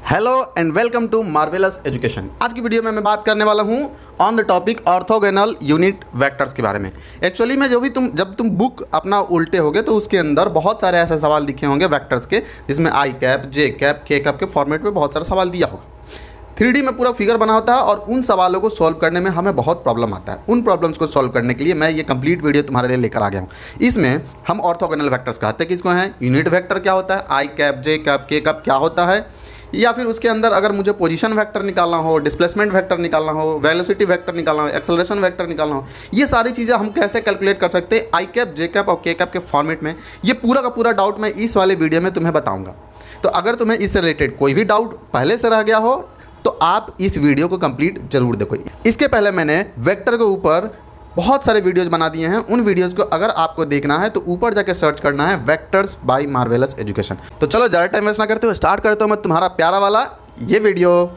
Hello and welcome to marvellous education. आज की video में मैं बात करने वाला हूँ on the topic orthogonal unit vectors के बारे में। एक्चुअली में जब तुम बुक अपना उल्टे होगे तो उसके अंदर बहुत सारे ऐसे सवाल दिखे होंगे वेक्टर्स के, जिसमें आई cap, J cap, K cap के फॉर्मेट में बहुत सारा सवाल दिया होगा। 3D में पूरा फिगर बना होता है और उन सवालों को सॉल्व करने में हमें बहुत प्रॉब्लम आता है। उन प्रॉब्लम्स को सॉल्व करने के लिए मैं ये कंप्लीट वीडियो तुम्हारे लिए लेकर आ गया हूँ। इसमें हम ऑर्थोगोनल वेक्टर्स कहते हैं किसको हैं, यूनिट वेक्टर क्या होता है, आई cap, J cap, K cap क्या होता है, या फिर उसके अंदर अगर मुझे पोजीशन वेक्टर निकालना हो, डिस्प्लेसमेंट वेक्टर निकालना हो, वेलोसिटी वेक्टर निकालना हो, एक्सेलरेशन वेक्टर निकालना हो, ये सारी चीज़ें हम कैसे कैलकुलेट कर सकते हैं आई कैप, जे कैप और के कैप के फॉर्मेट में। ये पूरा का पूरा डाउट मैं इस वाले वीडियो में तुम्हें बताऊंगा। तो अगर तुम्हें इससे रिलेटेड कोई भी डाउट पहले से रह गया हो तो आप इस वीडियो को कंप्लीट जरूर देखो। इसके पहले मैंने वेक्टर के ऊपर बहुत सारे वीडियोज़ बना दिए हैं। उन वीडियोज़ को अगर आपको देखना है तो ऊपर जाके सर्च करना है वेक्टर्स बाय मार्वेलस एजुकेशन। तो चलो ज़्यादा टाइम वेस्ट ना करते हुए स्टार्ट करता हूँ मैं तुम्हारा प्यारा वाला ये वीडियो।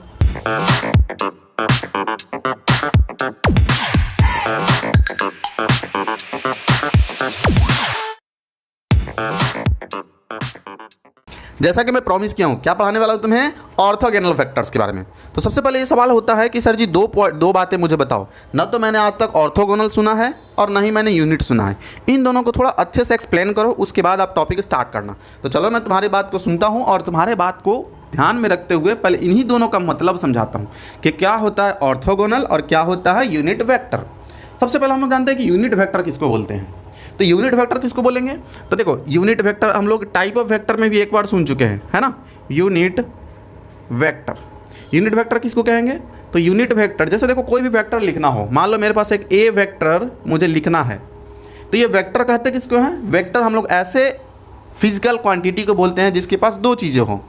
जैसा कि मैं प्रॉमिस किया हूँ, क्या पढ़ाने वाला हूँ तुम्हें, ऑर्थोगोनल वेक्टर्स के बारे में। तो सबसे पहले ये सवाल होता है कि सर जी दो बातें मुझे बताओ। ना तो मैंने आज तक ऑर्थोगोनल सुना है और ना ही मैंने यूनिट सुना है। इन दोनों को थोड़ा अच्छे से एक्सप्लेन करो, उसके बाद आप टॉपिक स्टार्ट करना। तो चलो मैं तुम्हारी बात को सुनता हूँ और तुम्हारे बात को ध्यान में रखते हुए पहले इन्हीं दोनों का मतलब समझाता हूँ कि क्या होता है ऑर्थोगोनल और क्या होता है यूनिट वेक्टर। सबसे पहले हम लोग जानते हैं कि यूनिट वेक्टर किसको बोलते हैं। तो यूनिट वेक्टर किसको बोलेंगे, तो देखो यूनिट वेक्टर हम लोग टाइप ऑफ वेक्टर में भी एक बार सुन चुके हैं, है ना। यूनिट वेक्टर किसको कहेंगे, तो यूनिट वेक्टर जैसे देखो कोई भी वेक्टर लिखना हो, मान लो मेरे पास एक ए वेक्टर मुझे लिखना है, तो ये वेक्टर कहते हैं किसको हैं। वेक्टर हम लोग ऐसे फिजिकल क्वांटिटी को बोलते हैं जिसके पास दो चीज़ें हो,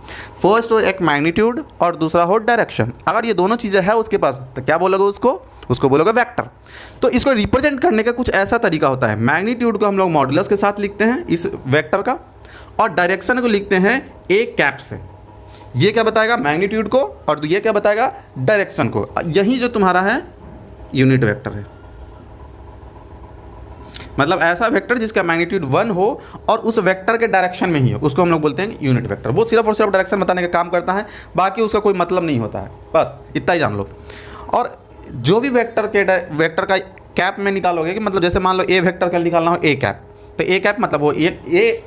फर्स्ट हो एक मैग्नीट्यूड और दूसरा हो डायरेक्शन। अगर ये दोनों चीज़ें हैं उसके पास तो क्या बोलोगे, उसको बोलोगे वेक्टर। तो इसको रिप्रेजेंट करने का कुछ ऐसा तरीका होता है, मैग्नीट्यूड को हम लोग मॉडुलस के साथ लिखते हैं इस वेक्टर का, और डायरेक्शन को लिखते हैं ए कैप से। ये क्या बताएगा, मैग्नीट्यूड को, और ये क्या बताएगा, डायरेक्शन को। यही जो तुम्हारा है यूनिट वेक्टर है, मतलब ऐसा वेक्टर जिसका मैग्नीट्यूड 1 हो और उस वेक्टर के डायरेक्शन में ही हो, उसको हम लोग बोलते हैं यूनिट वेक्टर। वो सिर्फ और सिर्फ डायरेक्शन बताने का काम करता है, बाकी उसका कोई मतलब नहीं होता है, बस इतना ही जान लो। और जो भी वेक्टर का कैप में निकालोगे कि मतलब जैसे मान लो ए वेक्टर का निकालना हो ए कैप, तो ए कैप मतलब वो ए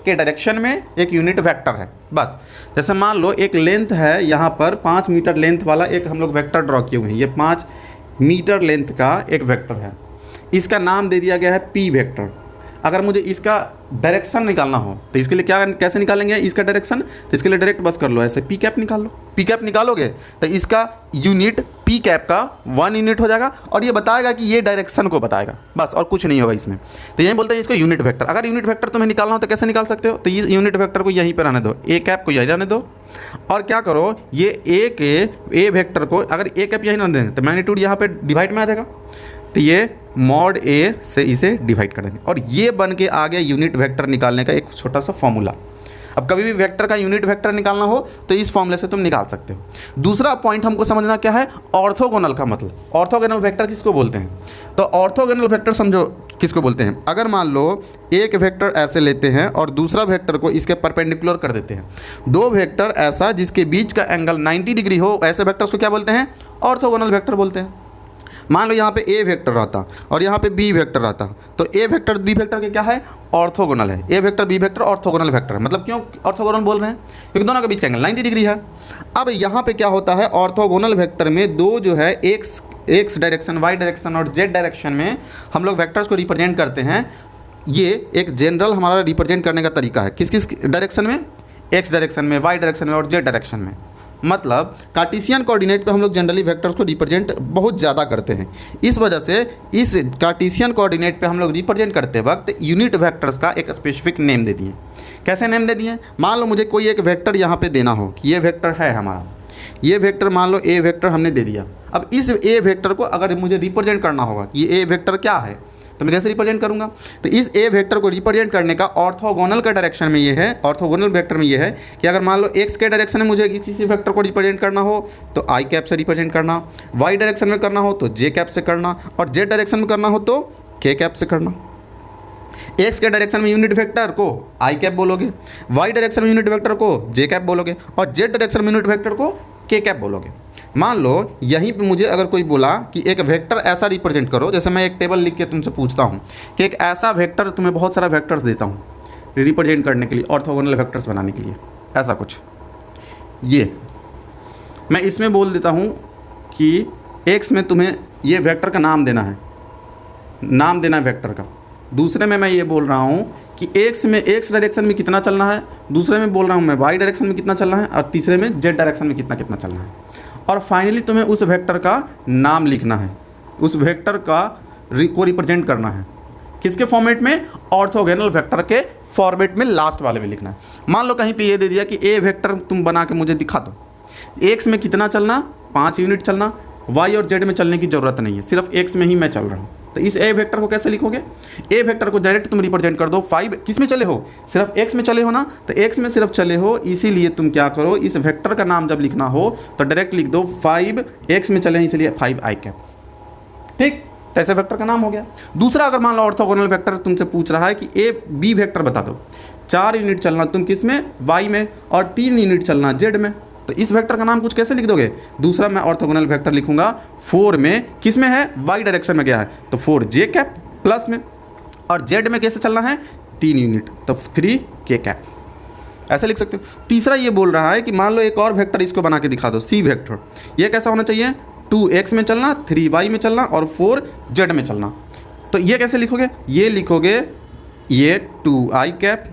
के डायरेक्शन में एक यूनिट वेक्टर है बस। जैसे मान लो एक लेंथ है, यहाँ पर 5 मीटर लेंथ वाला एक हम लोग वेक्टर ड्रॉ किए हुए हैं, ये 5 मीटर लेंथ का एक वेक्टर है, इसका नाम दे दिया गया है पी वेक्टर। अगर मुझे इसका डायरेक्शन निकालना हो तो इसके लिए कैसे निकालेंगे इसका डायरेक्शन, तो इसके लिए डायरेक्ट बस कर लो ऐसे पी कैप निकाल लो। पी कैप निकालोगे तो इसका यूनिट पी कैप का 1 यूनिट हो जाएगा और ये बताएगा कि ये डायरेक्शन को बताएगा, बस और कुछ नहीं होगा इसमें। तो यही बोलते हैं इसको यूनिट वेक्टर। अगर यूनिट वेक्टर तुम्हें निकालना हो तो कैसे निकाल सकते हो, तो इस यूनिट वेक्टर को यहीं पर रहने दो, ए कैप को यहीं रहने दो, और क्या करो ये ए वेक्टर को अगर ए कैप यहीं रहने दें तो मैग्नीट्यूड यहाँ पर डिवाइड में आ जाएगा, तो ये मॉड ए से इसे डिवाइड कर देंगे और ये बन के आ गया यूनिट वेक्टर निकालने का एक छोटा सा फॉर्मूला। अब कभी भी वेक्टर का यूनिट वेक्टर निकालना हो तो इस फॉर्मूले से तुम निकाल सकते हो। दूसरा पॉइंट हमको समझना क्या है, ऑर्थोगोनल का मतलब। ऑर्थोगोनल वेक्टर किसको बोलते हैं, तो ऑर्थोगोनल वेक्टर समझो किसको बोलते हैं। अगर मान लो एक वेक्टर ऐसे लेते हैं और दूसरा वेक्टर को इसके परपेंडिकुलर कर देते हैं, दो वेक्टर ऐसा जिसके बीच का एंगल 90 डिग्री हो, ऐसे वेक्टर्स को क्या बोलते हैं, ऑर्थोगोनल वेक्टर बोलते हैं। मान लो यहाँ पे ए वेक्टर रहता और यहाँ पे बी वेक्टर रहता, तो ए वेक्टर बी वेक्टर के क्या है, ऑर्थोगोनल है। A vector B vector orthogonal vector है। मतलब क्यों ऑर्थोगोनल बोल रहे हैं, क्योंकि दोनों के बीच का एंगल 90 डिग्री है। अब यहाँ पे क्या होता है, ऑर्थोगोनल वेक्टर में दो जो है एक्स डायरेक्शन, वाई डायरेक्शन और जेड डायरेक्शन में हम लोग वेक्टर्स को रिप्रेजेंट करते हैं। ये एक जनरल हमारा रिप्रेजेंट करने का तरीका है, किस किस डायरेक्शन में, एक्स डायरेक्शन में, वाई डायरेक्शन में और जेड डायरेक्शन में। मतलब कार्टेशियन कोऑर्डिनेट पे हम लोग जनरली वेक्टर्स को रिप्रेजेंट बहुत ज़्यादा करते हैं। इस वजह से इस कार्टेशियन कोऑर्डिनेट पे हम लोग रिप्रेजेंट करते वक्त यूनिट वेक्टर्स का एक स्पेसिफिक नेम दे दिए। कैसे नेम दे दिए, मान लो मुझे कोई एक वेक्टर यहाँ पे देना हो कि ये वेक्टर है हमारा, ये वेक्टर मान लो ए वेक्टर हमने दे दिया। अब इस ए वेक्टर को अगर मुझे रिप्रेजेंट करना होगा कि ये ए वेक्टर क्या है, तो मैं कैसे रिप्रेजेंट करूंगा, तो इस ए वेक्टर को रिप्रेजेंट करने का ऑर्थोगोनल का डायरेक्शन में ये है, ऑर्थोगोनल वेक्टर में ये है कि अगर मान लो एक्स के डायरेक्शन में मुझे किसी वेक्टर को रिप्रेजेंट करना हो तो आई कैप से रिप्रेजेंट करना, वाई डायरेक्शन में करना हो तो जे कैप से करना, और जेड डायरेक्शन में करना हो तो के कैप से करना। एक्स के डायरेक्शन में यूनिट वेक्टर को आई कैप बोलोगे, वाई डायरेक्शन में यूनिट वेक्टर को जे कैप बोलोगे, और जेड डायरेक्शन में यूनिट वेक्टर को के कैप बोलोगे। मान लो यहीं पे मुझे अगर कोई बोला कि एक वेक्टर ऐसा रिप्रेजेंट करो, जैसे मैं एक टेबल लिख के तुमसे पूछता हूँ कि एक ऐसा वेक्टर, तुम्हें बहुत सारा वेक्टर्स देता हूँ रिप्रेजेंट करने के लिए, ऑर्थोगोनल वेक्टर्स बनाने के लिए, ऐसा कुछ, ये मैं इसमें बोल देता हूँ कि एक्स में तुम्हें ये वेक्टर का नाम देना है, नाम देना है वेक्टर का। दूसरे में मैं ये बोल रहा हूँ कि एक्स में एक्स डायरेक्शन में कितना चलना है, दूसरे में बोल रहा हूँ मैं वाई डायरेक्शन में कितना चलना है, और तीसरे में जेड डायरेक्शन में कितना कितना चलना है। और फाइनली तुम्हें उस वेक्टर का नाम लिखना है, उस वेक्टर का को रिप्रेजेंट करना है किसके फॉर्मेट में, ऑर्थोगोनल वेक्टर के फॉर्मेट में, लास्ट वाले में लिखना है। मान लो कहीं पे ये दे दिया कि ए वेक्टर तुम बना के मुझे दिखा दो, एक्स में कितना चलना, 5 यूनिट चलना, वाई और जेड में चलने की ज़रूरत नहीं है, सिर्फ एक्स में ही मैं चल रहा हूँ। तो इस ए वेक्टर को कैसे लिखोगे, ए वेक्टर को डायरेक्ट तुम रिप्रेजेंट कर दो, 5 किस में चले हो, सिर्फ एक्स में चले हो ना, तो एक्स में सिर्फ चले हो, इसीलिए तुम क्या करो, इस वेक्टर का नाम जब लिखना हो तो डायरेक्ट लिख दो 5 एक्स में चले हैं इसलिए 5 आई कैप, ठीक, तो ऐसे वेक्टर का नाम हो गया। दूसरा, अगर मान लो ऑर्थोगोनल वेक्टर तुमसे पूछ रहा है कि ए बी वेक्टर बता दो, 4 यूनिट चलना तुम किस में, वाई में, और 3 यूनिट चलना जेड में, तो इस वेक्टर का नाम कुछ कैसे लिख दोगे, दूसरा मैं ऑर्थोगोनल वेक्टर लिखूंगा 4 में, किस में है, वाई डायरेक्शन में गया है तो 4 जे कैप प्लस में, और जेड में कैसे चलना है, 3 यूनिट तो 3 के कैप, ऐसे लिख सकते हो। तीसरा ये बोल रहा है कि मान लो एक और वेक्टर इसको बना के दिखा दो, सी वेक्टर, ये कैसा होना चाहिए, 2 एक्स में चलना, 3 वाई में चलना और 4 जेड में चलना, तो ये कैसे लिखोगे, ये लिखोगे ये 2 आई कैप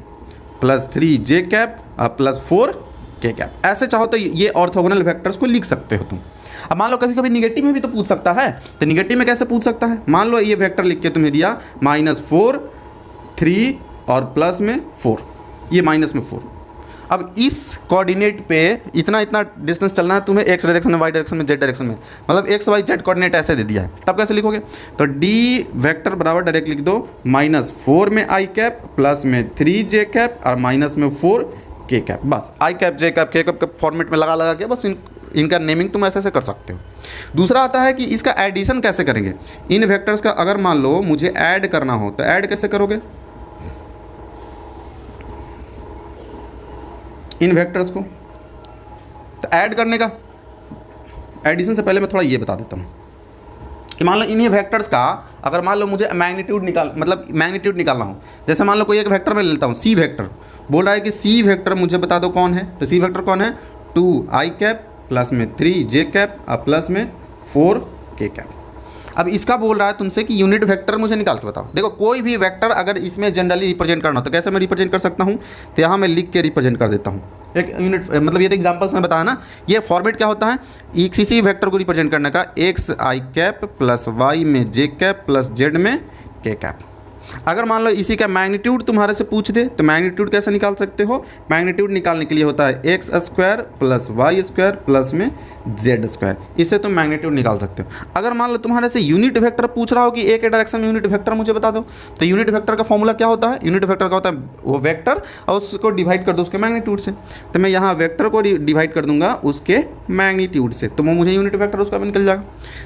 प्लस 3 जे कैप प्लस 4 के कैप, ऐसे चाहो तो ये ऑर्थोगोनल वेक्टर्स को लिख सकते हो तुम। अब मान लो कभी कभी निगेटिव में भी तो पूछ सकता है, तो निगेटिव में कैसे पूछ सकता है, मान लो ये वेक्टर लिख के तुम्हें दिया -4 3 और प्लस में 4, ये माइनस में 4, अब इस कोऑर्डिनेट पे इतना इतना डिस्टेंस चलना है तुम्हें, एक्स डायरेक्शन में, वाई डायरेक्शन में, जेड डायरेक्शन में, मतलब एक्स वाई जेड कोऑर्डिनेट ऐसे दे दिया है, तब कैसे लिखोगे, तो डी वेक्टर बराबर डायरेक्ट लिख दो -4 में आई कैप प्लस में 3 जे कैप और माइनस में 4 के कैप, बस आई cap J cap K cap के फॉर्मेट में लगा लगा के बस इनका नेमिंग तुम ऐसे कर सकते हो। दूसरा आता है कि इसका एडिशन कैसे करेंगे, इन वेक्टर्स का अगर मान लो मुझे ऐड करना हो तो ऐड कैसे करोगे, इन वेक्टर्स को, तो ऐड करने का, एडिशन से पहले मैं थोड़ा ये बता देता हूँ कि मान लो इन्हीं वेक्टर्स का अगर मान लो मुझे मैग्नीट्यूड निकालना हो, जैसे मान लो कोई एक वेक्टर में लेता हूँ, सी वेक्टर, बोल रहा है कि सी वेक्टर मुझे बता दो कौन है, तो सी वेक्टर कौन है, 2 आई कैप प्लस में 3 जे कैप और प्लस में 4 के कैप। अब इसका बोल रहा है तुमसे कि यूनिट वेक्टर मुझे निकाल के बताओ। देखो कोई भी वेक्टर अगर इसमें जनरली रिप्रेजेंट करना हो तो कैसे मैं रिप्रेजेंट कर सकता हूँ, तो यहाँ मैं लिख के रिप्रेजेंट कर देता हूँ एक यूनिट, मतलब ये तो एग्जाम्पल्स में बताया ना, ये फॉर्मेट क्या होता है, किसी वेक्टर को रिप्रेजेंट करने का, एक्स आई कैप प्लस वाई में जे कैप प्लस जेड में के कैप। अगर मान लो इसी का मैग्नीट्यूड तुम्हारे से पूछ दे तो मैग्नीट्यूड कैसे निकाल सकते हो, मैग्नीट्यूड निकालने के लिए होता है x square plus y square plus में जेड स्क्वायर, इससे तुम मैग्नीट्यूड निकाल सकते हो। अगर मान लो तुम्हारे से यूनिट वेक्टर पूछ रहा हो कि एक डायरेक्शन में यूनिट वेक्टर मुझे बता दो, तो यूनिट वेक्टर का फॉर्मूला क्या होता है, यूनिट वेक्टर का होता है वो वेक्टर और उसको डिवाइड कर दो उसके मैग्नीट्यूड से, तो मैं यहाँ वेक्टर को डिवाइड कर दूंगा उसके मैग्नीट्यूड से, तो वो मुझे यूनिट वेक्टर उसका भी निकल जाएगा।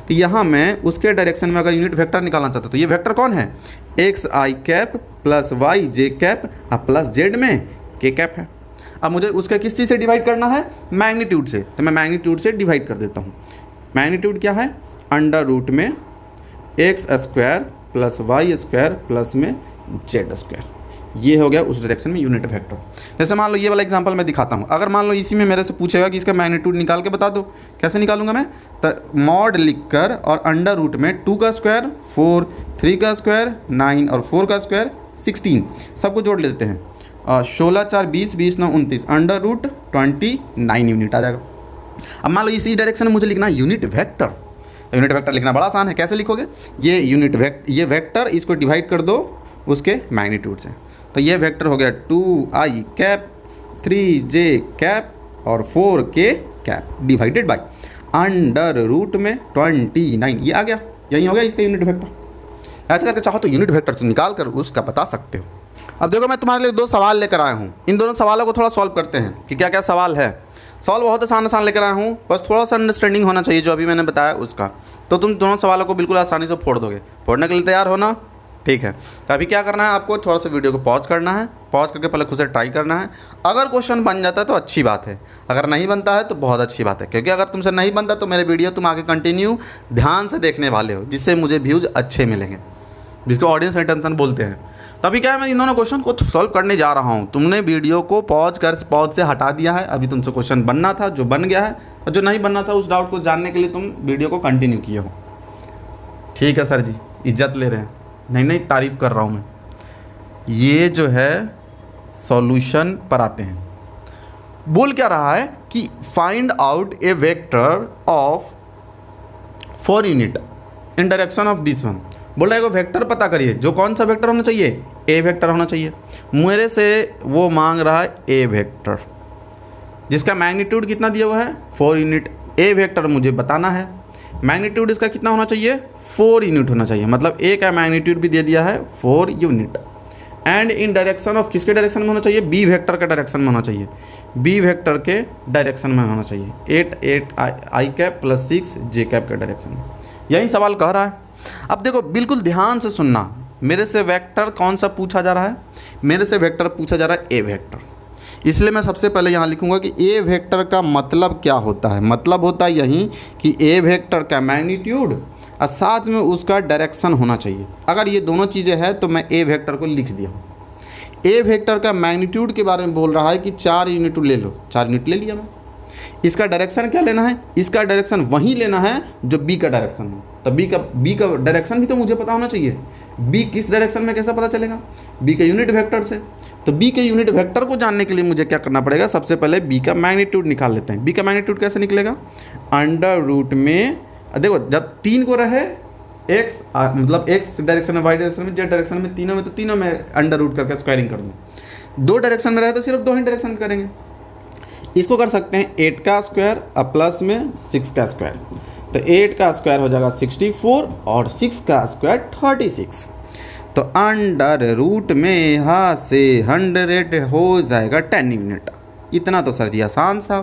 तो यहाँ मैं उसके डायरेक्शन में अगर यूनिट वेक्टर निकालना चाहता हूँ तो ये वेक्टर कौन है, एक्स आई कैप प्लस वाई जे कैप और प्लस जेड में के कैप है। अब मुझे उसका किस चीज़ से डिवाइड करना है, मैग्नीट्यूड से, तो मैं मैग्नीट्यूड से डिवाइड कर देता हूँ। मैग्नीट्यूड क्या है, अंडर रूट में x square plus y square plus में जेड स्क्वायर, ये हो गया उस डायरेक्शन में यूनिट वेक्टर। जैसे मान लो ये वाला एग्जांपल मैं दिखाता हूँ, अगर मान लो इसी में मेरे से पूछेगा कि इसका मैग्नीट्यूड निकाल के बता दो, कैसे निकालूंगा मैं, तो मॉड लिखकर और अंडर रूट में 2 का स्क्वायर 4, 3 का स्क्वायर 9 और 4 का स्क्वायर 16, सबको जोड़ लेते हैं, 16 4 20, 20 9 29, अंडर रूट 29 यूनिट आ जाएगा। अब मान लो इसी डायरेक्शन में मुझे लिखना है यूनिट वेक्टर, यूनिट वेक्टर लिखना बड़ा आसान है, कैसे लिखोगे, ये ये वेक्टर इसको डिवाइड कर दो उसके मैग्नीट्यूड से, तो ये वेक्टर हो गया 2 आई कैप 3 जे कैप और 4 के cap divided by under root में 29, ये आ गया, यही हो गया इसका यूनिट वेक्टर। ऐसे करके चाहो तो यूनिट वेक्टर तो निकाल कर उसका बता सकते हो। अब देखो मैं तुम्हारे लिए 2 सवाल लेकर आया हूँ, इन दोनों सवालों को थोड़ा सॉल्व करते हैं कि क्या क्या सवाल है। सवाल बहुत आसान लेकर आया हूँ, बस थोड़ा सा अंडरस्टैंडिंग होना चाहिए जो अभी मैंने बताया उसका, तो तुम दोनों सवालों को बिल्कुल आसानी से फोड़ दोगे। फोड़ने के लिए तैयार हो ना, ठीक है। तो अभी क्या करना है आपको, थोड़ा सा वीडियो को पॉज करना है, पॉज करके पहले खुद से ट्राई करना है। अगर क्वेश्चन बन जाता है तो अच्छी बात है, अगर नहीं बनता है तो बहुत अच्छी बात है, क्योंकि अगर तुमसे नहीं बनता तो मेरे वीडियो तुम आगे कंटिन्यू ध्यान से देखने वाले हो, जिससे मुझे व्यूज़ अच्छे मिलेंगे, जिसको ऑडियंस रिटेंशन बोलते हैं। तो अभी क्या है, मैं इन दोनों क्वेश्चन को सॉल्व करने जा रहा हूँ। तुमने वीडियो को पॉज से हटा दिया है, अभी तुमसे क्वेश्चन बनना था जो बन गया है, और जो नहीं बनना था उस डाउट को जानने के लिए तुम वीडियो को कंटिन्यू किए हो। ठीक है सर जी, इज्जत ले रहे हैं, नहीं तारीफ़ कर रहा हूँ मैं। ये जो है सॉल्यूशन पर आते हैं। बोल क्या रहा है कि find out a vector of 4 unit in direction of this one. बोल रहा है वेक्टर पता करिए, जो कौन सा वेक्टर होना चाहिए, ए वेक्टर होना चाहिए। मेरे से वो मांग रहा है ए वेक्टर, जिसका मैग्नीट्यूड कितना दिया हुआ है, 4 यूनिट। ए वेक्टर मुझे बताना है, मैग्नीट्यूड इसका कितना होना चाहिए, 4 यूनिट होना चाहिए। मतलब ए का मैग्नीट्यूड भी दे दिया है 4 unit. And in direction of, किसके डायरेक्शन में होना चाहिए, बी वेक्टर के डायरेक्शन में होना चाहिए, बी वेक्टर के डायरेक्शन में होना चाहिए, 8 आई कैप प्लस 6 जे कैप के डायरेक्शन में। यही सवाल कह रहा है। अब देखो बिल्कुल ध्यान से सुनना, मेरे से वेक्टर कौन सा पूछा जा रहा है, मेरे से वेक्टर पूछा जा रहा है ए वेक्टर। इसलिए मैं सबसे पहले यहाँ लिखूंगा कि ए वेक्टर का मतलब क्या होता है। मतलब होता है यही कि ए वेक्टर का मैग्नीट्यूड और साथ में उसका डायरेक्शन होना चाहिए। अगर ये दोनों चीज़ें हैं तो मैं ए वेक्टर को लिख दिया हूँ। ए वेक्टर का मैग्नीट्यूड के बारे में बोल रहा है कि 4 यूनिट ले लो, 4 यूनिट ले लिया मैं। इसका डायरेक्शन क्या लेना है, इसका डायरेक्शन वही लेना है जो बी का डायरेक्शन हो। तो बी का डायरेक्शन भी तो मुझे पता होना चाहिए। बी किस डायरेक्शन में कैसे पता चलेगा, बी के यूनिट वेक्टर से। तो बी के यूनिट वेक्टर को जानने के लिए मुझे क्या करना पड़ेगा, सबसे पहले बी का मैग्नीट्यूड निकाल लेते हैं। बी का मैग्नीट्यूड कैसे निकलेगा, अंडर रूट में, देखो जब 3 को रहे एक्स, मतलब एक्स डायरेक्शन में, वाई डायरेक्शन में, जेड डायरेक्शन में, तीनों में, तो तीनों में अंडर रूट करके स्क्वायरिंग कर दूँ। 2 डायरेक्शन में रहे तो सिर्फ 2 ही डायरेक्शन में करेंगे। इसको कर सकते हैं 8 का स्क्वायर और प्लस में 6 का स्क्वायर। तो 8 का स्क्वायर हो जाएगा 64 और 6 का स्क्वायर 36। तो अंडर रूट में यहाँ से 100 हो जाएगा 10 यूनिट। इतना तो सर जी आसान था,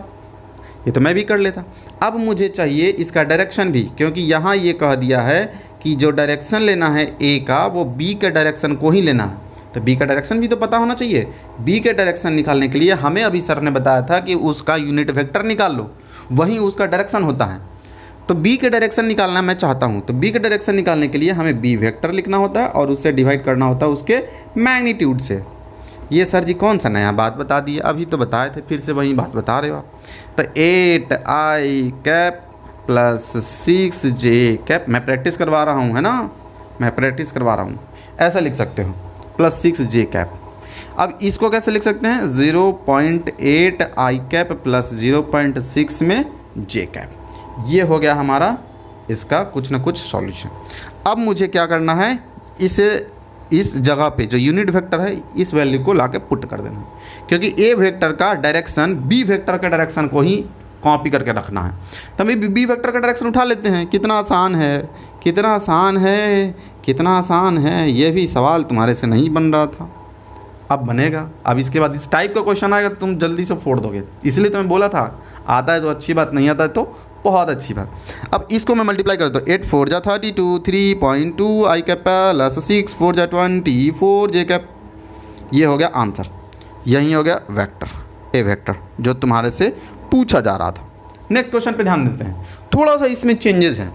ये तो मैं भी कर लेता। अब मुझे चाहिए इसका डायरेक्शन भी, क्योंकि यहाँ ये कह दिया है कि जो डायरेक्शन लेना है ए का वो बी के डायरेक्शन को ही लेना है। तो बी का डायरेक्शन भी तो पता होना चाहिए। बी के डायरेक्शन निकालने के लिए हमें अभी सर ने बताया था कि उसका यूनिट वेक्टर निकाल लो, वहीं उसका डायरेक्शन होता है। तो बी के डायरेक्शन निकालना मैं चाहता हूँ, तो बी के डायरेक्शन निकालने के लिए हमें बी वेक्टर लिखना होता है और उससे डिवाइड करना होता है उसके मैग्नीट्यूड से। ये सर जी कौन सा नया बात बता दिए, अभी तो बताए थे, फिर से वही बात बता रहे हो आप। तो 8 आई कैप प्लस 6 जे कैप, मैं प्रैक्टिस करवा रहा हूँ, है ना, मैं प्रैक्टिस करवा रहा हूँ, ऐसा लिख सकते हो, प्लस 6 जे कैप। अब इसको कैसे लिख सकते हैं, 0.8 आई कैप प्लस 0.6 में जे कैप। ये हो गया हमारा इसका कुछ ना कुछ सॉल्यूशन। अब मुझे क्या करना है, इसे इस जगह पे जो यूनिट वेक्टर है इस वैल्यू को लाके पुट कर देना है, क्योंकि ए वेक्टर का डायरेक्शन बी वेक्टर के डायरेक्शन को ही कॉपी करके रखना है। तो हम बी वेक्टर का डायरेक्शन उठा लेते हैं। कितना आसान है, कितना आसान है, कितना आसान है। ये भी सवाल तुम्हारे से नहीं बन रहा था, अब बनेगा। अब इसके बाद इस टाइप का क्वेश्चन आएगा तो तुम जल्दी से फोड़ दोगे। इसलिए तो मैं बोला था, आता है तो अच्छी बात, नहीं आता है तो बहुत अच्छी बात। अब इसको मैं मल्टीप्लाई कर दूँ, 8 4 जा 32, 3.2 आई कैप प्लस 6 4 जा 24 जे कैप। ये हो गया आंसर, यही हो गया वेक्टर, ए वेक्टर जो तुम्हारे से पूछा जा रहा था। नेक्स्ट क्वेश्चन पे ध्यान देते हैं। थोड़ा सा इसमें चेंजेस हैं।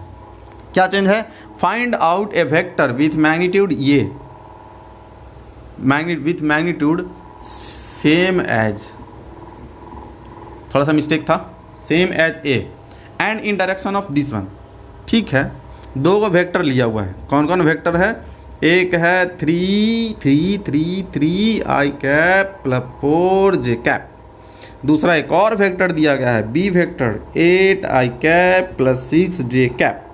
क्या चेंज है, find out a vector with magnitude, ये विथ मैग्नीट्यूड सेम एज, थोड़ा सा मिस्टेक था, same as a and in direction of this one. ठीक है, 2 को वेक्टर लिया हुआ है। कौन कौन वेक्टर है, एक है 3 3 3 3 आई कैप प्लस 4 जे कैप। दूसरा एक और वेक्टर दिया गया है बी वेक्टर 8 आई कैप प्लस 6 जे कैप।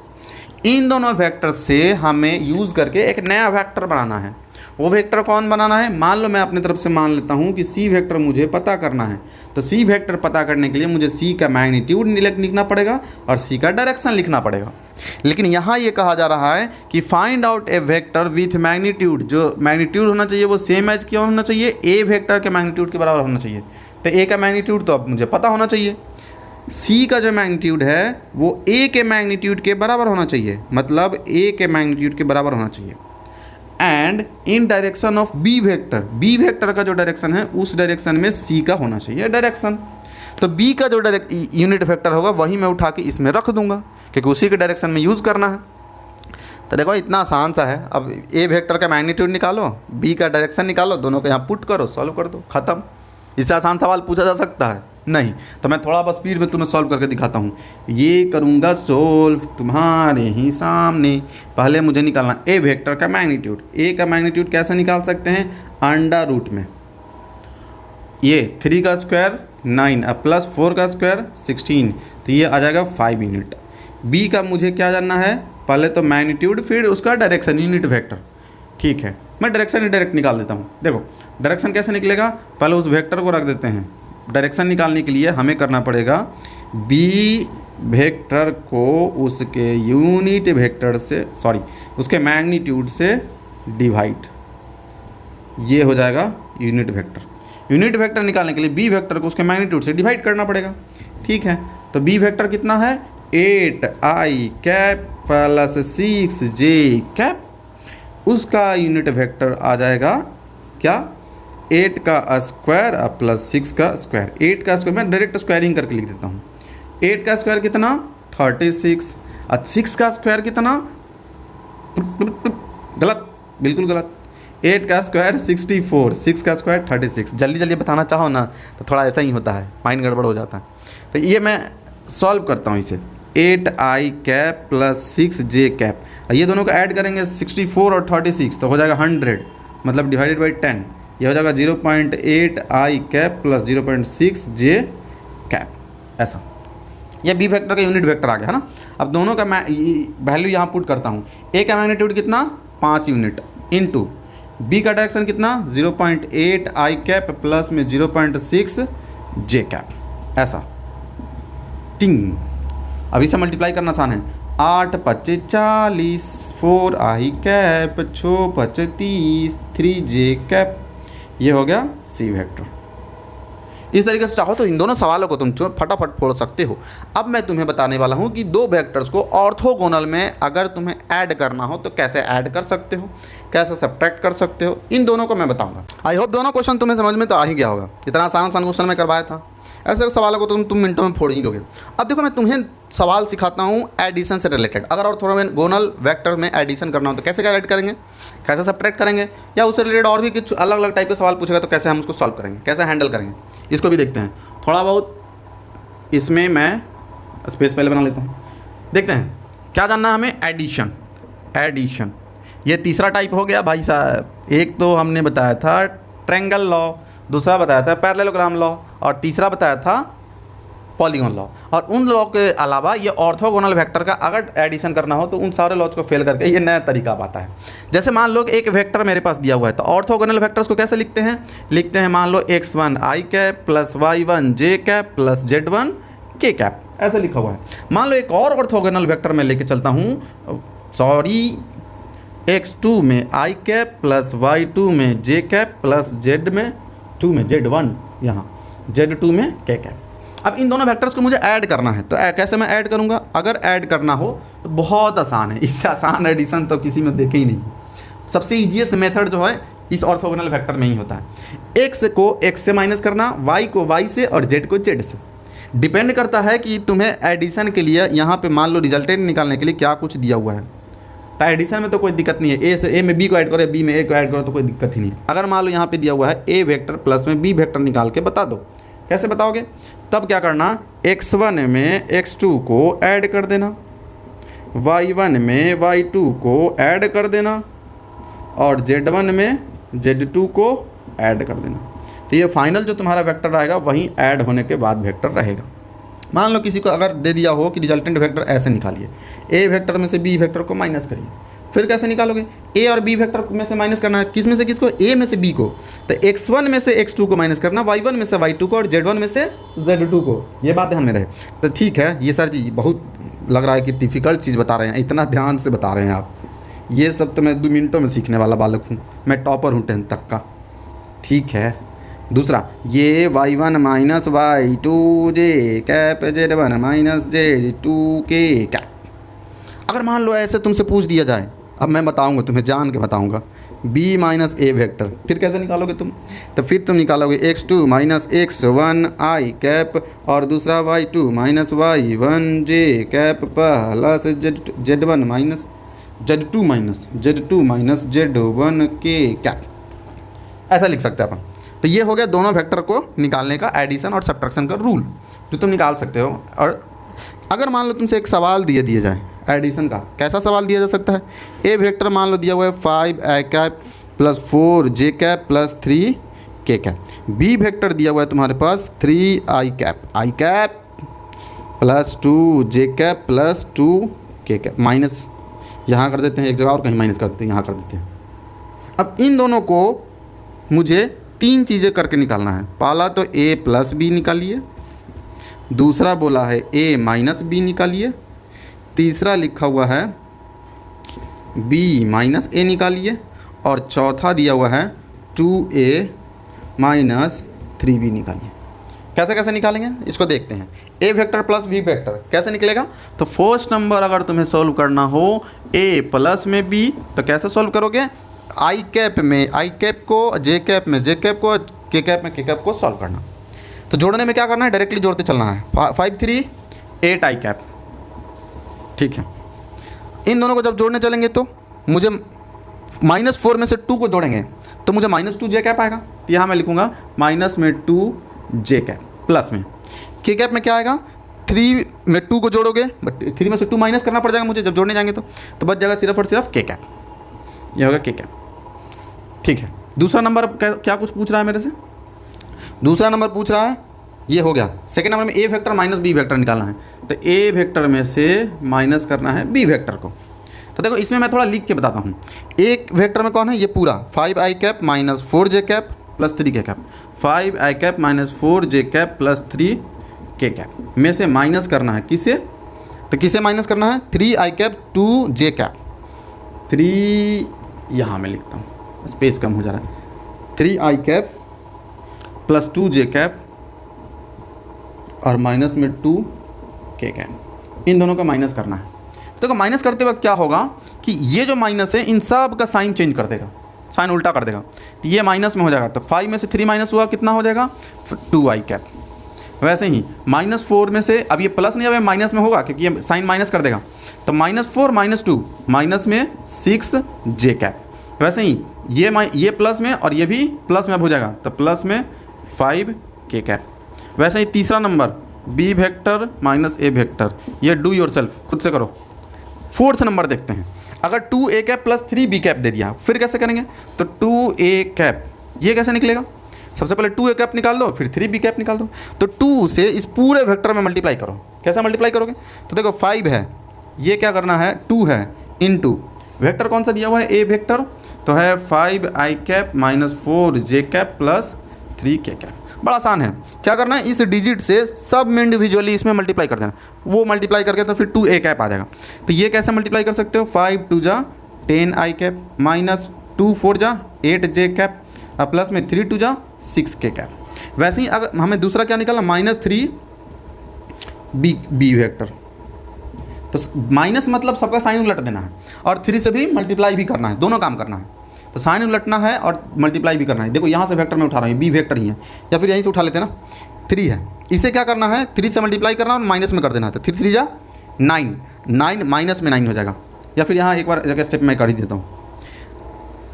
इन दोनों वेक्टर से हमें यूज़ करके एक नया वेक्टर बनाना है। वो वेक्टर कौन बनाना है, मान लो मैं अपनी तरफ से मान लेता हूँ कि सी वेक्टर मुझे पता करना है। तो सी वेक्टर पता करने के लिए मुझे सी का मैग्नीट्यूड लिखना पड़ेगा और सी का डायरेक्शन लिखना पड़ेगा। लेकिन यहाँ ये कहा जा रहा है कि find out a vector with magnitude, जो मैग्नीट्यूड होना चाहिए वो सेम एज क्यों होना चाहिए, ए वेक्टर के मैग्नीट्यूड के बराबर होना चाहिए। तो ए का मैग्नीट्यूड तो अब मुझे पता होना चाहिए, सी का जो मैग्नीट्यूड है वो ए के मैग्नीट्यूड के बराबर होना चाहिए, मतलब ए के मैग्नीट्यूड के बराबर होना चाहिए। And in direction of b vector, B vector का जो डायरेक्शन है उस डायरेक्शन में सी का होना चाहिए डायरेक्शन। तो बी का जो यूनिट वेक्टर होगा वही मैं उठा के इसमें रख दूंगा क्योंकि उसी के डायरेक्शन में यूज़ करना है। तो देखो इतना आसान सा है। अब ए वेक्टर का मैग्नीट्यूड निकालो, बी का डायरेक्शन निकालो, दोनों को यहाँ पुट करो, सॉल्व कर दो, ख़त्म। इससे आसान सवाल पूछा जा सकता है? नहीं। तो मैं थोड़ा बस स्पीड में तुम्हें सॉल्व करके दिखाता हूँ। ये करूँगा सोल्व तुम्हारे ही सामने। पहले मुझे निकालना ए वेक्टर का मैग्नीट्यूड। ए का मैग्नीट्यूड कैसे निकाल सकते हैं? अंडर रूट में ये 3 का स्क्वायर 9 अब प्लस 4 का स्क्वायर 16, तो ये आ जाएगा 5 यूनिट। बी का मुझे क्या जानना है? पहले तो मैग्नीट्यूड फिर उसका डायरेक्शन यूनिट वेक्टर। ठीक है, मैं डायरेक्शन ही डायरेक्ट निकाल देता हूँ। देखो डायरेक्शन कैसे निकलेगा? पहले उस वेक्टर को रख देते हैं। डायरेक्शन निकालने के लिए हमें करना पड़ेगा बी वेक्टर को उसके यूनिट वेक्टर से उसके मैग्नीट्यूड से डिवाइड, ये हो जाएगा यूनिट वेक्टर। यूनिट वेक्टर निकालने के लिए बी वेक्टर को उसके मैग्नीट्यूड से डिवाइड करना पड़ेगा। ठीक है, तो बी वेक्टर कितना है? 8i cap plus 6j cap. उसका यूनिट वेक्टर आ जाएगा क्या? 8 का स्क्वायर प्लस 6 का स्क्वायर। 8 का स्क्वायर मैं डायरेक्ट स्क्वायरिंग करके लिख देता हूँ। 8 का स्क्वायर कितना? 36 और 6 का स्क्वायर कितना? गलत, बिल्कुल गलत। 8 का स्क्वायर 64, 6 का स्क्वायर 36। जल्दी जल्दी बताना चाहो ना तो थोड़ा ऐसा ही होता है, माइंड गड़बड़ हो जाता है। तो ये मैं सॉल्व करता हूँ इसे। 8i cap plus 6j cap, ये दोनों को ऐड करेंगे 64 और 36 तो हो जाएगा 100, मतलब डिवाइडेड बाई 10, ये हो जाएगा 0.8i cap plus 0.6j cap. ऐसा ये बी वेक्टर का यूनिट वेक्टर आ गया है ना। अब दोनों का मैं वैल्यू यहाँ पुट करता हूँ। ए का मैग्नीट्यूड कितना? 5 यूनिट इनटू बी का डायरेक्शन कितना? 0.8i कैप प्लस में 0.6j कैप। ऐसा टिंग। अभी से मल्टीप्लाई करना आसान है। 8 × 5 = 40, 4i कैप 6 × 5 = 30, 3j कैप। ये हो गया सी वेक्टर। इस तरीके से चाहो तो इन दोनों सवालों को तुम फटाफट फोड़ सकते हो। अब मैं तुम्हें बताने वाला हूँ कि दो वेक्टर्स को ऑर्थोगोनल में अगर तुम्हें ऐड करना हो तो कैसे ऐड कर सकते हो, कैसे सब्ट्रैक्ट कर सकते हो, इन दोनों को मैं बताऊंगा। आई होप दोनों क्वेश्चन तुम्हें समझ में तो आ ही गया होगा। इतना आसान क्वेश्चन मैं करवाया था। ऐसे सवालों को तुम मिनटों में फोड़ ही दोगे। अब देखो मैं तुम्हें सवाल सिखाता हूँ एडिशन से रिलेटेड। अगर ऑर्थोगोनल वेक्टर में एडिशन करना हो तो कैसे ऐड करेंगे, कैसे सब्ट्रैक्ट करेंगे, या उससे रिलेटेड और भी कुछ अलग अलग टाइप के सवाल पूछेगा तो कैसे हम उसको सॉल्व करेंगे, कैसे हैंडल करेंगे, इसको भी देखते हैं। थोड़ा बहुत इसमें मैं स्पेस पहले बना लेता हूँ। देखते हैं क्या जानना है हमें। एडिशन ये तीसरा टाइप हो गया भाई साहब। एक तो हमने बताया था ट्रायंगल लॉ, दूसरा बताया था पैरेललोग्राम लॉ, और तीसरा बताया था पॉलीगॉन लॉ। और उन लॉ के अलावा ये ऑर्थोगोनल वेक्टर का अगर एडिशन करना हो तो उन सारे लॉज को फेल करके ये नया तरीका आता है। जैसे मान लो एक वेक्टर मेरे पास दिया हुआ है तो ऑर्थोगोनल वेक्टर्स को कैसे लिखते हैं मान लो x1i cap plus y1j cap plus z1k cap, ऐसे लिखा हुआ है। मान लो एक और ऑर्थोगोनल वेक्टर में लेके चलता हूँ, x2 में i कैप प्लस y2 में j कैप प्लस z2 में z1 यहाँ z2 में k कैप। अब इन दोनों वेक्टर्स को मुझे ऐड करना है तो कैसे मैं ऐड करूँगा? अगर ऐड करना हो तो बहुत आसान है, इससे आसान एडिशन तो किसी में देखे ही नहीं। सबसे ईजीएस्ट मेथड जो है इस ऑर्थोगोनल वेक्टर में ही होता है। x को x से माइनस करना, y को y से और z को z से। डिपेंड करता है कि तुम्हें एडिशन के लिए यहाँ पे मान लो रिजल्टेंट निकालने के लिए क्या कुछ दिया हुआ है। तो एडिशन में तो कोई दिक्कत नहीं है, ए में बी को ऐड करो, बी में ए को ऐड करो तो कोई दिक्कत ही नहीं है। अगर मान लो यहाँ पे दिया हुआ है ए वेक्टर प्लस में बी वेक्टर निकाल के बता दो, कैसे बताओगे? तब क्या करना, x1 में x2 को ऐड कर देना, y1 में y2 को ऐड कर देना और z1 में z2 को ऐड कर देना। तो ये फाइनल जो तुम्हारा वेक्टर रहेगा वहीं ऐड होने के बाद वेक्टर रहेगा। मान लो किसी को अगर दे दिया हो कि रिजल्टेंट वेक्टर ऐसे निकालिए, ए वेक्टर में से बी वेक्टर को माइनस करिए, फिर कैसे निकालोगे? ए और बी वेक्टर में से माइनस करना है, किस में से किसको? ए में से बी को। तो x1 में से x2 को माइनस करना, y1 में से y2 को और z1 में से z2 को। ये बात ध्यान में रहे। तो ठीक है, ये सर जी बहुत लग रहा है कि डिफ़िकल्ट चीज़ बता रहे हैं, इतना ध्यान से बता रहे हैं आप। ये सब तो मैं 2 मिनटों में सीखने वाला बालक हूँ, मैं टॉपर हूँ 10th तक का। ठीक है, दूसरा ये y1 minus y2j cap z1 minus z2k cap. अगर मान लो ऐसे तुमसे पूछ दिया जाए, अब मैं बताऊंगा तुम्हें, जान के बताऊंगा, बी माइनस ए वेक्टर। फिर कैसे निकालोगे तुम? तो फिर तुम निकालोगे x2 minus x1 I cap और दूसरा y2 minus y1 J cap plus z1 minus z2 minus z1 K cap. ऐसा लिख सकते हैं अपन। तो ये हो गया दोनों वेक्टर को निकालने का एडिशन और सब्ट्रैक्शन का रूल जो तुम निकाल सकते हो। और अगर मान लो तुमसे एक सवाल दिया जाए एडिशन का, कैसा सवाल दिया जा सकता है? ए वेक्टर मान लो दिया हुआ है 5 आई कैप प्लस 4 जे कैप प्लस 3 के कैप। बी वेक्टर दिया हुआ है तुम्हारे पास 3 आई कैप प्लस 2 जे कैप प्लस 2 के कैप। माइनस यहाँ कर देते हैं एक जगह और कहीं माइनस कर देते हैं, यहाँ कर देते हैं। अब इन दोनों को मुझे 3 चीज़ें करके निकालना है। पहला तो ए प्लस बी निकालिए, दूसरा बोला है ए माइनस बी निकालिए, तीसरा लिखा हुआ है बी माइनस ए निकालिए, और चौथा दिया हुआ है 2a माइनस 3b निकालिए। कैसे कैसे निकालेंगे इसको देखते हैं। ए वेक्टर प्लस बी वेक्टर कैसे निकलेगा? तो फर्स्ट नंबर अगर तुम्हें सॉल्व करना हो ए प्लस में बी तो कैसे सॉल्व करोगे? आई कैप में आई कैप को, जे कैप में जे कैप को, के कैप में के कैप को सॉल्व करना। तो जोड़ने में क्या करना है? डायरेक्टली जोड़ते चलना है। 5 3 8 आई कैप, ठीक है। इन दोनों को जब जोड़ने चलेंगे तो मुझे -4 में से 2 को जोड़ेंगे तो मुझे -2 जे कैप आएगा। तो यहाँ मैं लिखूँगा माइनस में 2 जे कैप प्लस में के कैप में क्या आएगा? 3 में 2 को जोड़ोगे बट 3 में से 2 माइनस करना पड़ जाएगा मुझे जब जोड़ने जाएंगे तो बच जाएगा सिर्फ और सिर्फ के कैप। यह होगा के कैप, ठीक है। दूसरा नंबर क्या कुछ पूछ रहा है मेरे से? दूसरा नंबर पूछ रहा है, ये हो गया। सेकेंड नंबर में ए वेक्टर माइनस बी वेक्टर निकालना है। तो ए वेक्टर में से माइनस करना है बी वेक्टर को। तो देखो इसमें मैं थोड़ा लिख के बताता हूँ। एक वेक्टर में कौन है? ये पूरा 5 आई कैप माइनस 4 जे कैप प्लस 3 के कैप। 5 आई कैप माइनस 4 जे कैप प्लस 3 के कैप में से माइनस करना है किसे? तो किसे माइनस करना है? 3 आई कैप 2 जे कैप। 3 यहाँ मैं लिखता हूँ, स्पेस कम हो जा रहा है। 3 आई कैप प्लस 2 जे कैप और माइनस में 2 के कैप। इन दोनों का माइनस करना है। देखो माइनस करते वक्त क्या होगा कि ये जो माइनस है इन सब का साइन चेंज कर देगा, साइन उल्टा कर देगा। तो ये माइनस में हो जाएगा। तो 5 में से 3 माइनस हुआ कितना हो जाएगा? 2 आई कैप। वैसे ही -4 में से, अब ये प्लस नहीं, अब माइनस में होगा क्योंकि ये साइन माइनस कर देगा। तो -4 -2 माइनस में 6 जे कैप। वैसे ही ये प्लस में और ये भी प्लस में अब हो जाएगा तो प्लस में 5 के कैप। वैसे ही तीसरा नंबर बी वेक्टर माइनस ए वेक्टर, ये डू योर सेल्फ, खुद से करो। फोर्थ नंबर देखते हैं। अगर 2 A cap plus 3 B cap दे दिया फिर कैसे करेंगे? तो 2 ए कैप ये कैसे निकलेगा? सबसे पहले 2 ए कैप निकाल दो, फिर 3 बी कैप निकाल दो। तो 2 से इस पूरे वेक्टर में मल्टीप्लाई करो। कैसे मल्टीप्लाई करोगे? तो देखो 5 है, ये क्या करना है? 2 है इनटू वेक्टर कौन सा दिया हुआ है? A vector. तो है 5 आई कैप माइनस 4 जे कैप प्लस 3 के कैप। बड़ा आसान है। क्या करना है? इस डिजिट से सब में इंडिविजुअली इसमें मल्टीप्लाई कर देना। वो मल्टीप्लाई करके तो फिर 2 ए कैप आ जाएगा। तो ये कैसे मल्टीप्लाई कर सकते हो? 5 2 जा 10 आई कैप माइनस 2 4 जा 8 जे कैप और प्लस में 3 2 जा 6 के कैप। वैसे ही अगर हमें दूसरा क्या निकालना? -3 बी वेक्टर। तो माइनस मतलब सबका साइन उलट देना है और 3 से भी मल्टीप्लाई भी करना है, दोनों काम करना है। तो साइन उलटना है और मल्टीप्लाई भी करना है। देखो यहाँ से वेक्टर में उठा रहा हूँ, बी वेक्टर ही है, या फिर यहीं से उठा लेते हैं ना, 3 है। इसे क्या करना है? 3 से मल्टीप्लाई करना और माइनस में कर देना है। तो 3 3 जा 9, 9 माइनस में 9 हो जाएगा। या फिर यहाँ एक बार जगह स्टेप में कर ही देता हूँ।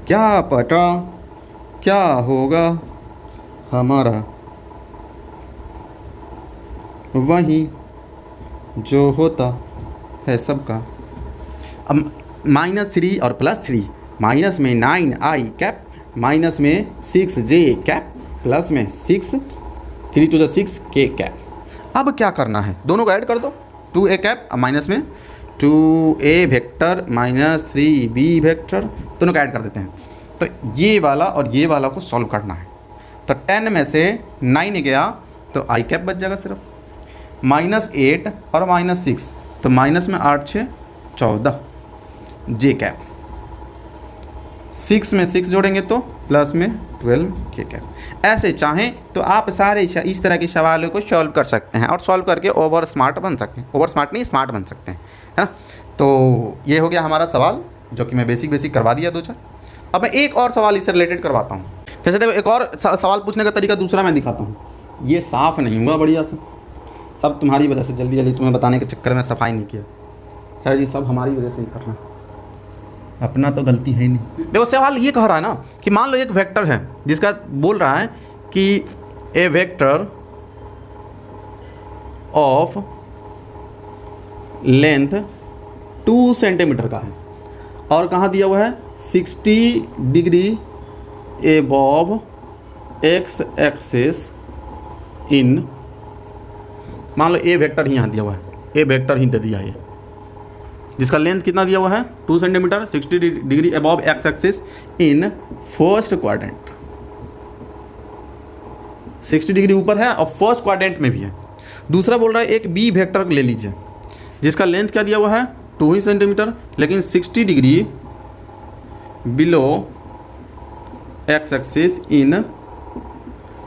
क्या पता क्या होगा हमारा, वही जो होता है सबका। अब -3 और +3, माइनस में 9 आई कैप माइनस में 6 जे कैप प्लस में 6 3 2 6 के कैप। अब क्या करना है? दोनों को ऐड कर दो। 2 ए कैप माइनस में 2 ए वेक्टर माइनस 3 बी वेक्टर, दोनों को ऐड कर देते हैं। तो ये वाला और ये वाला को सॉल्व करना है। तो 10 में से 9 गया तो आई कैप बच जाएगा सिर्फ, -8 और -6 तो माइनस में 8 6 14 जे कैप। 6 में 6 जोड़ेंगे तो प्लस में 12 के कैप। ऐसे चाहें तो आप सारे इस तरह के सवालों को सॉल्व कर सकते हैं और सॉल्व करके ओवर स्मार्ट बन सकते हैं। ओवर स्मार्ट नहीं, स्मार्ट बन सकते हैं, है ना। तो ये हो गया हमारा सवाल जो कि मैं बेसिक करवा दिया 2 4। अब मैं एक और सवाल इससे रिलेटेड करवाता हूँ। जैसे देखो एक और सवाल पूछने का तरीका दूसरा मैं दिखाता हूँ। ये साफ़ नहीं हुआ बढ़िया से, सब तुम्हारी वजह से, जल्दी जल्दी तुम्हें बताने के चक्कर में सफाई नहीं किया। सर जी सब हमारी वजह से ही कर रहे हैं, अपना तो गलती है ही नहीं। देखो सवाल ये कह रहा है ना कि मान लो एक वेक्टर है जिसका बोल रहा है कि a vector of length 2 centimetre का है और कहाँ दिया हुआ है 60 डिग्री एबव एक्स एक्सिस इन, मान लो ए वेक्टर ही यहाँ दिया हुआ है, ए वेक्टर ही दे दिया है जिसका लेंथ कितना दिया हुआ है 2 centimetre 60 degree above x axis in first quadrant, 60 degree ऊपर है और फर्स्ट क्वाड्रेंट में भी है। दूसरा बोल रहा है एक बी वेक्टर ले लीजिए जिसका लेंथ क्या दिया हुआ है 2 ही सेंटीमीटर लेकिन 60 डिग्री बिलो एक्स एक्सिस इन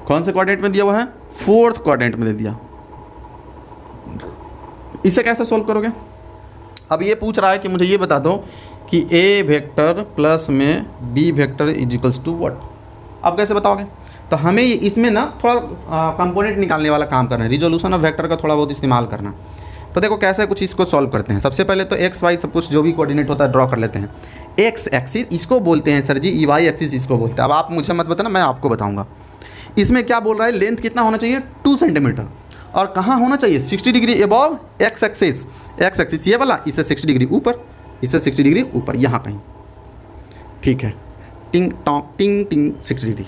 कौन से क्वाड्रेंट में दिया हुआ है, फोर्थ क्वाड्रेंट में दे दिया। इसे कैसे सोल्व करोगे? अब ये पूछ रहा है कि मुझे ये बता दो कि ए वेक्टर प्लस में b vector is equals to what. अब कैसे बताओगे? तो हमें इसमें ना थोड़ा कंपोनेंट निकालने वाला काम करना है, रिजोल्यूशन ऑफ वेक्टर का थोड़ा बहुत इस्तेमाल करना। तो देखो कैसे कुछ इसको सॉल्व करते हैं। सबसे पहले तो एक्स वाई सब कुछ जो भी कोऑर्डिनेट होता है ड्रॉ कर लेते हैं। एक्स एक्सिस इसको बोलते हैं सर जी, ई वाई एक्सिस इसको बोलते हैं। अब आप मुझे मत बताना, मैं आपको बताऊँगा। इसमें क्या बोल रहा है, लेंथ कितना होना चाहिए 2 सेंटीमीटर और कहाँ होना चाहिए 60 degree above x axis. X axis ये वाला, इससे 60 डिग्री ऊपर, इससे 60 डिग्री ऊपर, यहाँ कहीं, ठीक है। टिंग टॉक टिंग टिंग 60 डिग्री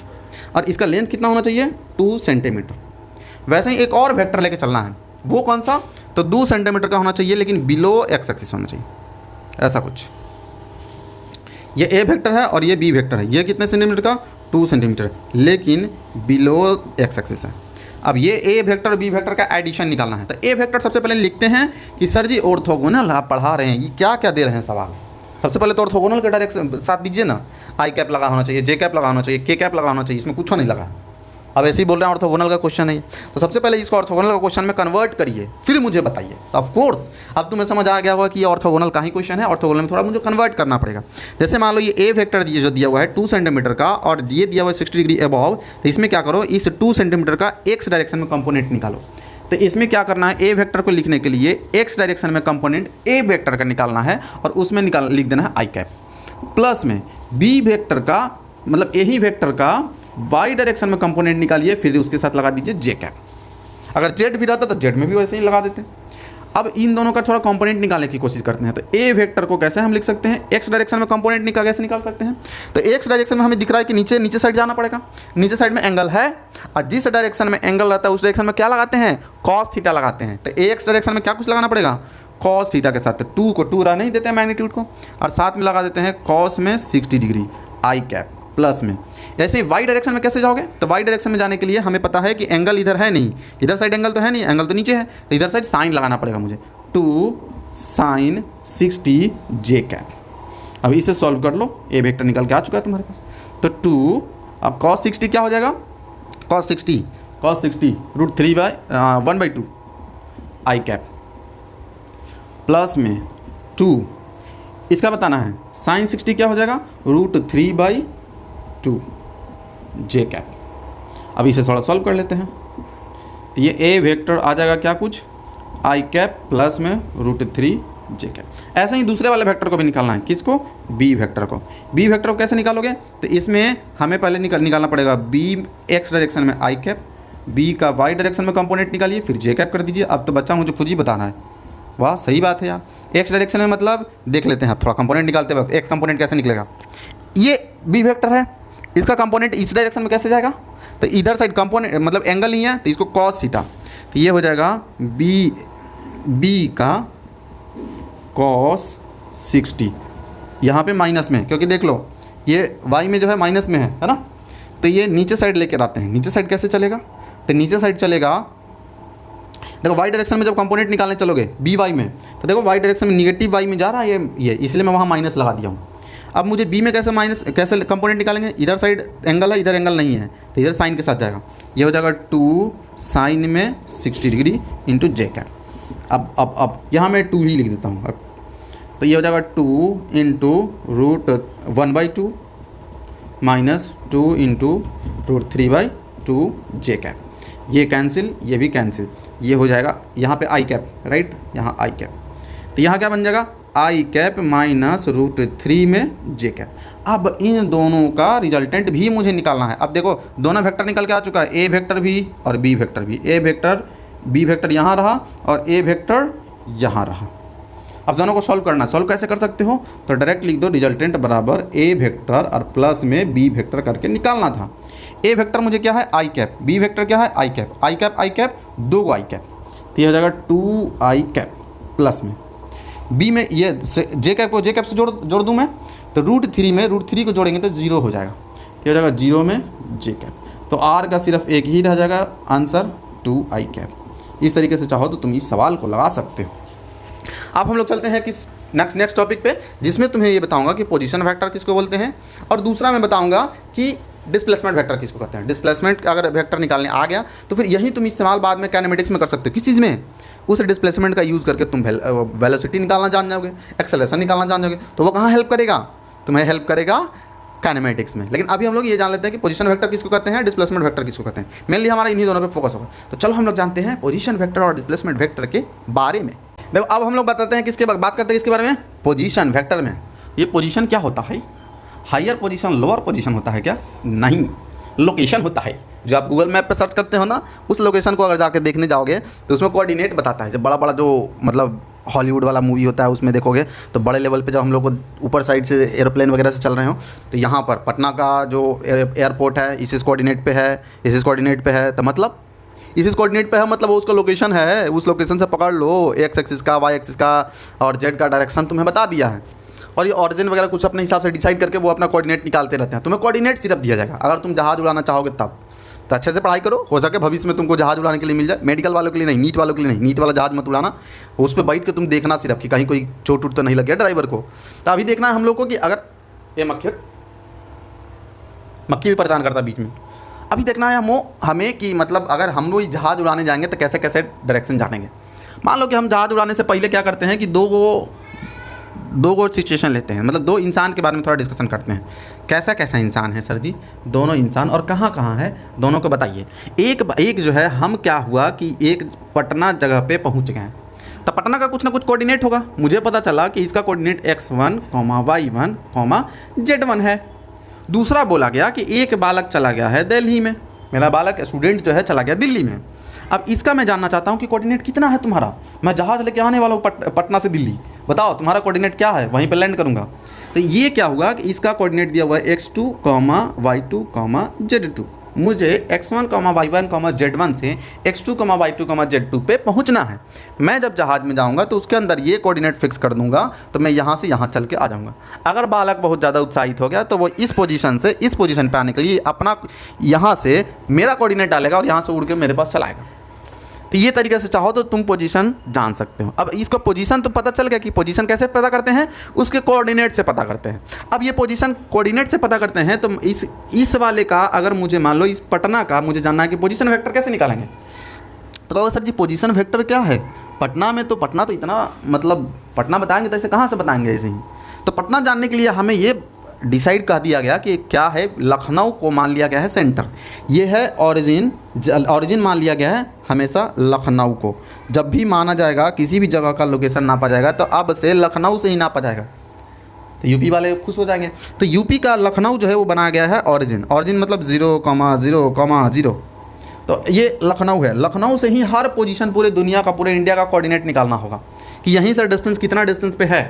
और इसका लेंथ कितना होना चाहिए 2 सेंटीमीटर। वैसे ही एक और वेक्टर लेके चलना है, वो कौन सा, तो 2 सेंटीमीटर का होना चाहिए लेकिन बिलो एक्स एक्सिस होना चाहिए, ऐसा कुछ। ये ए वेक्टर है और ये बी वेक्टर है, ये कितने सेंटीमीटर का 2 सेंटीमीटर लेकिन बिलो एक्स एक्सिस है। अब ये ए वेक्टर और बी वेक्टर का एडिशन निकालना है। तो ए वेक्टर सबसे पहले लिखते हैं कि सर जी ऑर्थोगोनल आप पढ़ा रहे हैं, ये क्या क्या दे रहे हैं सवाल। सबसे पहले तो ऑर्थोगोनल के डायरेक्शन साथ दीजिए ना, आई कैप लगा होना चाहिए, जे कैप लगा होना चाहिए, के कैप लगा होना चाहिए, इसमें कुछ नहीं लगा। अब ऐसे ही बोल रहे हैं ऑर्थोगोनल का क्वेश्चन है, तो सबसे पहले इसको ऑर्थोगोनल का क्वेश्चन में कन्वर्ट करिए फिर मुझे बताइए। तो ऑफ कोर्स अब तुम्हें समझ आ गया होगा कि ये ऑर्थोगोनल का ही क्वेश्चन है, ऑर्थोगोनल में थोड़ा मुझे कन्वर्ट करना पड़ेगा। जैसे मान लो ये ए वेक्टर जो दिया हुआ है 2 सेंटीमीटर का और ये दिया हुआ है 60 डिग्री अबव, तो इसमें क्या करो, इस 2 सेंटीमीटर का एक्स डायरेक्शन में कंपोनेंट निकालो। तो इसमें क्या करना है, ए वेक्टर को लिखने के लिए एक्स डायरेक्शन में कंपोनेंट ए वेक्टर का निकालना है और उसमें लिख देना है आई कैप, प्लस में बी वेक्टर का मतलब ए ही वेक्टर का वाई डायरेक्शन में कंपोनेंट निकालिए, फिर उसके साथ लगा दीजिए जे कैप। अगर जेड भी रहता तो जेड में भी वैसे ही लगा देते। अब इन दोनों का थोड़ा कंपोनेंट निकालने की कोशिश करते हैं। तो ए वेक्टर को कैसे हम लिख सकते हैं, एक्स डायरेक्शन में कंपोनेंट कैसे निकाल सकते हैं। तो एक्स डायरेक्शन में हमें दिख रहा है कि नीचे साइड जाना पड़ेगा, नीचे साइड में एंगल है और जिस डायरेक्शन में एंगल रहता है उस डायरेक्शन में क्या लगाते हैं, कॉस थीटा लगाते हैं। तो एक्स डायरेक्शन में क्या कुछ लगाना पड़ेगा, कॉस थीटा के साथ 2 को 2 रह नहीं देते हैं मैग्नीट्यूड को, और साथ में लगा देते हैं कॉस में 60 डिग्री आई कैप प्लस में। ऐसे ही वाई डायरेक्शन में कैसे जाओगे, तो वाई डायरेक्शन में जाने के लिए हमें पता है कि एंगल इधर है नहीं, इधर साइड एंगल तो है नहीं, एंगल तो नीचे है, तो इधर साइड साइन लगाना पड़ेगा मुझे, 2 sin 60 जे कैप। अब इसे सॉल्व कर लो, ए वेक्टर निकल के आ चुका है तुम्हारे पास। तो 2 अब cos 60 क्या हो जाएगा, cos 60 √3/1/2 आई कैप प्लस में 2 इसका बताना है sin 60 क्या हो जाएगा √3/2 जे कैप। अब इसे थोड़ा सॉल्व कर लेते हैं। तो ये ए वेक्टर आ जाएगा क्या कुछ आई कैप प्लस में √3 जे कैप। ऐसे ही दूसरे वाले वेक्टर को भी निकालना है, किसको, बी वेक्टर को। बी वेक्टर को कैसे निकालोगे, तो इसमें हमें पहले निकालना पड़ेगा बी एक्स डायरेक्शन में आई कैप, बी का वाई डायरेक्शन में कंपोनेंट निकालिए, फिर जे कैप कर दीजिए। अब तो बच्चा मुझे खुद ही बताना है। वाह सही बात है यार, एक्स डायरेक्शन में मतलब देख लेते हैं आप थोड़ा कंपोनेंट निकालते वक्त एक्स कंपोनेंट कैसे निकलेगा। ये बी वेक्टर है, इसका कंपोनेंट इस डायरेक्शन में कैसे जाएगा, तो इधर साइड कंपोनेंट मतलब एंगल नहीं है तो इसको कॉस थीटा, तो ये हो जाएगा बी का कॉस 60, यहाँ पे माइनस में, क्योंकि देख लो ये वाई में जो है माइनस में है ना, तो ये नीचे साइड लेकर आते हैं। नीचे साइड कैसे चलेगा, तो नीचे साइड चलेगा, देखो वाई डायरेक्शन में जब कंपोनेंट निकालने चलोगे बी वाई में, तो देखो वाई डायरेक्शन में निगेटिव वाई में जा रहा है ये इसलिए मैं वहाँ माइनस लगा दिया हूँ। अब मुझे बी में कैसे कंपोनेंट निकालेंगे, इधर साइड एंगल है इधर एंगल नहीं है, तो इधर साइन के साथ जाएगा, ये हो जाएगा 2 sin में 60 डिग्री इंटू जे कैप। अब यहाँ मैं 2 ही लिख देता हूँ। अब तो ये हो जाएगा 2 × √1/2 माइनस 2 इंटू √3/2 जे कैप, ये कैंसिल, ये भी कैंसिल, ये हो जाएगा यहाँ पे आई कैप, राइट, यहाँ आई कैप, तो यहाँ क्या बन जाएगा आई कैप माइनस √3 में जे कैप। अब इन दोनों का रिजल्टेंट भी मुझे निकालना है। अब देखो दोनों वेक्टर निकल के आ चुका है, ए वेक्टर भी और बी वेक्टर भी, ए वेक्टर बी वेक्टर यहाँ रहा और ए वेक्टर यहाँ रहा। अब दोनों को सॉल्व करना, सॉल्व कैसे कर सकते हो, तो डायरेक्ट लिख दो रिजल्टेंट बराबर ए वेक्टर और प्लस में बी वेक्टर करके निकालना था। ए वेक्टर मुझे क्या है आई कैप, बी वेक्टर क्या है आई कैप, आई कैप आई कैप, दो को आई कैप, तो ये हो जाएगा 2 आई कैप प्लस में बी में ये जे कैप को जे कैप से जोड़ दूँ मैं, तो √3 में √3 को जोड़ेंगे तो 0 हो जाएगा, तो हो जाएगा 0 में जे कैप, तो आर का सिर्फ एक ही रह जाएगा आंसर 2 आई कैप। इस तरीके से चाहो तो तुम इस सवाल को लगा सकते हो। अब हम लोग चलते हैं किस नेक्स्ट टॉपिक पे, जिसमें तुम्हें ये बताऊंगा कि पोजीशन वेक्टर किसको बोलते हैं, और दूसरा मैं बताऊंगा कि डिस्प्लेसमेंट वेक्टर किसको कहते हैं। डिस्प्लेसमेंट अगर वेक्टर निकालने आ गया तो फिर यही तुम इस्तेमाल बाद में काइनेमेटिक्स में कर सकते हो। किस चीज़ में, उस डिस्प्लेसमेंट का यूज़ करके तुम वेलोसिटी निकालना जान जाओगे, एक्सेलरेशन निकालना जान जाओगे, तो वो कहाँ हेल्प करेगा, तुम्हें हेल्प करेगा काइनेमेटिक्स में। लेकिन अभी हम लोग ये जान लेते हैं कि पोजीशन वेक्टर किसको कहते हैं, डिस्प्लेसमेंट वेक्टर किसको कहते हैं। मेनली हमारा इन्हीं दोनों पे फोकस होगा। तो चलो हम लोग जानते हैं पोजीशन वेक्टर और डिस्प्लेसमेंट वेक्टर के बारे में। देखो अब हम लोग बताते हैं किसके बात करते हैं किसके बारे में, पोजीशन वेक्टर में। ये पोजीशन क्या होता है, हायर पोजीशन लोअर पोजीशन होता है क्या, नहीं, लोकेशन होता है। जो आप गूगल मैप पे सर्च करते हो ना, उस लोकेशन को अगर जाके देखने जाओगे तो उसमें कोऑर्डिनेट बताता है। जब बड़ा बड़ा जो मतलब हॉलीवुड वाला मूवी होता है उसमें देखोगे तो बड़े लेवल पे जब हम लोग को ऊपर साइड से एरोप्लेन वगैरह से चल रहे हो तो यहाँ पर पटना का जो एयरपोर्ट है इस कोऑर्डिनेट पे है, इस कोऑर्डिनेट पे है, तो मतलब इस कोऑर्डिनेट पे है, मतलब वो उसका लोकेशन है, उस लोकेशन से पकड़ लो, एक्स एक्सिस का, वाई एक्सिस का और जेड का डायरेक्शन तुम्हें बता दिया है। और ये ऑरिजिन वगैरह कुछ अपने हिसाब से डिसाइड करके वो अपना कोऑर्डिनेट निकालते रहते हैं। तुम्हें कोऑर्डिनेट सिर्फ दिया जाएगा। अगर तुम जहाज उड़ाना चाहोगे तब तो अच्छे से पढ़ाई करो, हो सके भविष्य में तुमको जहाज उड़ाने के लिए मिल जाए। मेडिकल वालों के लिए नहीं, नीट वालों के लिए नहीं, नीट वाला जहाज मत उड़ाना, उस पर बैठ के तुम देखना सिर्फ कि कहीं कोई चोट उट तो नहीं लग गया ड्राइवर को। तो अभी देखना है हम लोग को कि अगर ये मक्खी भी परेशान करता बीच में, अभी देखना है हमें कि मतलब अगर हम लोग जहाज उड़ाने जाएंगे तो कैसे कैसे डायरेक्शन जानेंगे। मान लो कि हम जहाज उड़ाने से पहले क्या करते हैं कि दो गो सिचुएशन लेते हैं, मतलब दो इंसान के बारे में थोड़ा डिस्कशन करते हैं। कैसा कैसा इंसान है सर जी, दोनों इंसान, और कहाँ कहाँ है दोनों को बताइए। एक जो है हम क्या हुआ कि एक पटना जगह पे पहुँच गए, तो पटना का कुछ ना कुछ कोऑर्डिनेट होगा। मुझे पता चला कि इसका कोऑर्डिनेट x1, y1, z1 है। दूसरा बोला गया कि एक बालक चला गया है दिल्ली में, मेरा बालक स्टूडेंट जो है चला गया दिल्ली में। अब इसका मैं जानना चाहता हूँ कि कोऑर्डिनेट कितना है तुम्हारा। मैं जहाज़ लेके आने वाला हूँ पटना से दिल्ली, बताओ तुम्हारा कोऑर्डिनेट क्या है, वहीं पे लैंड करूँगा। तो ये क्या हुआ कि इसका कोऑर्डिनेट दिया हुआ है x2, y2, z2। मुझे x1, y1, z1 से x2, y2, z2 पे पहुंचना है। मैं जब जहाज़ में जाऊंगा तो उसके अंदर ये कोऑर्डिनेट फिक्स कर दूंगा, तो मैं यहाँ से यहाँ चल के आ जाऊंगा। अगर बालक बहुत ज़्यादा उत्साहित हो गया तो वो इस पोजीशन से इस पोजीशन पे आने के लिए अपना यहाँ से मेरा कोऑर्डिनेट डालेगा और यहाँ से उड़ के मेरे पास चलाएगा। तो ये तरीके से चाहो तो तुम पोजीशन जान सकते हो। अब इसको पोजीशन तो पता चल गया कि पोजीशन कैसे पता करते हैं, उसके कोऑर्डिनेट से पता करते हैं। अब ये पोजीशन कोऑर्डिनेट से पता करते हैं, तो इस वाले का अगर मुझे मान लो इस पटना का मुझे जानना है कि पोजीशन वेक्टर कैसे निकालेंगे, तो कहो सर जी पोजीशन वेक्टर क्या है। पटना में तो पटना तो इतना मतलब पटना बताएंगे तो ऐसे कहाँ से बताएंगे ऐसे ही। तो पटना जानने के लिए हमें ये डिसाइड कर दिया गया कि क्या है, लखनऊ को मान लिया गया है सेंटर, ये है ऑरिजिन मान लिया गया है हमेशा लखनऊ को। जब भी माना जाएगा किसी भी जगह का लोकेशन नापा जाएगा तो अब से लखनऊ से ही नापा जाएगा, तो यूपी वाले खुश हो जाएंगे। तो यूपी का लखनऊ जो है वो बनाया गया है ऑरिजिन मतलब 0,0,0, तो ये लखनऊ है। लखनऊ से ही हर पोजीशन पूरे दुनिया का, पूरे इंडिया का कोऑर्डिनेट निकालना होगा कि यहीं से डिस्टेंस कितना डिस्टेंस पे है,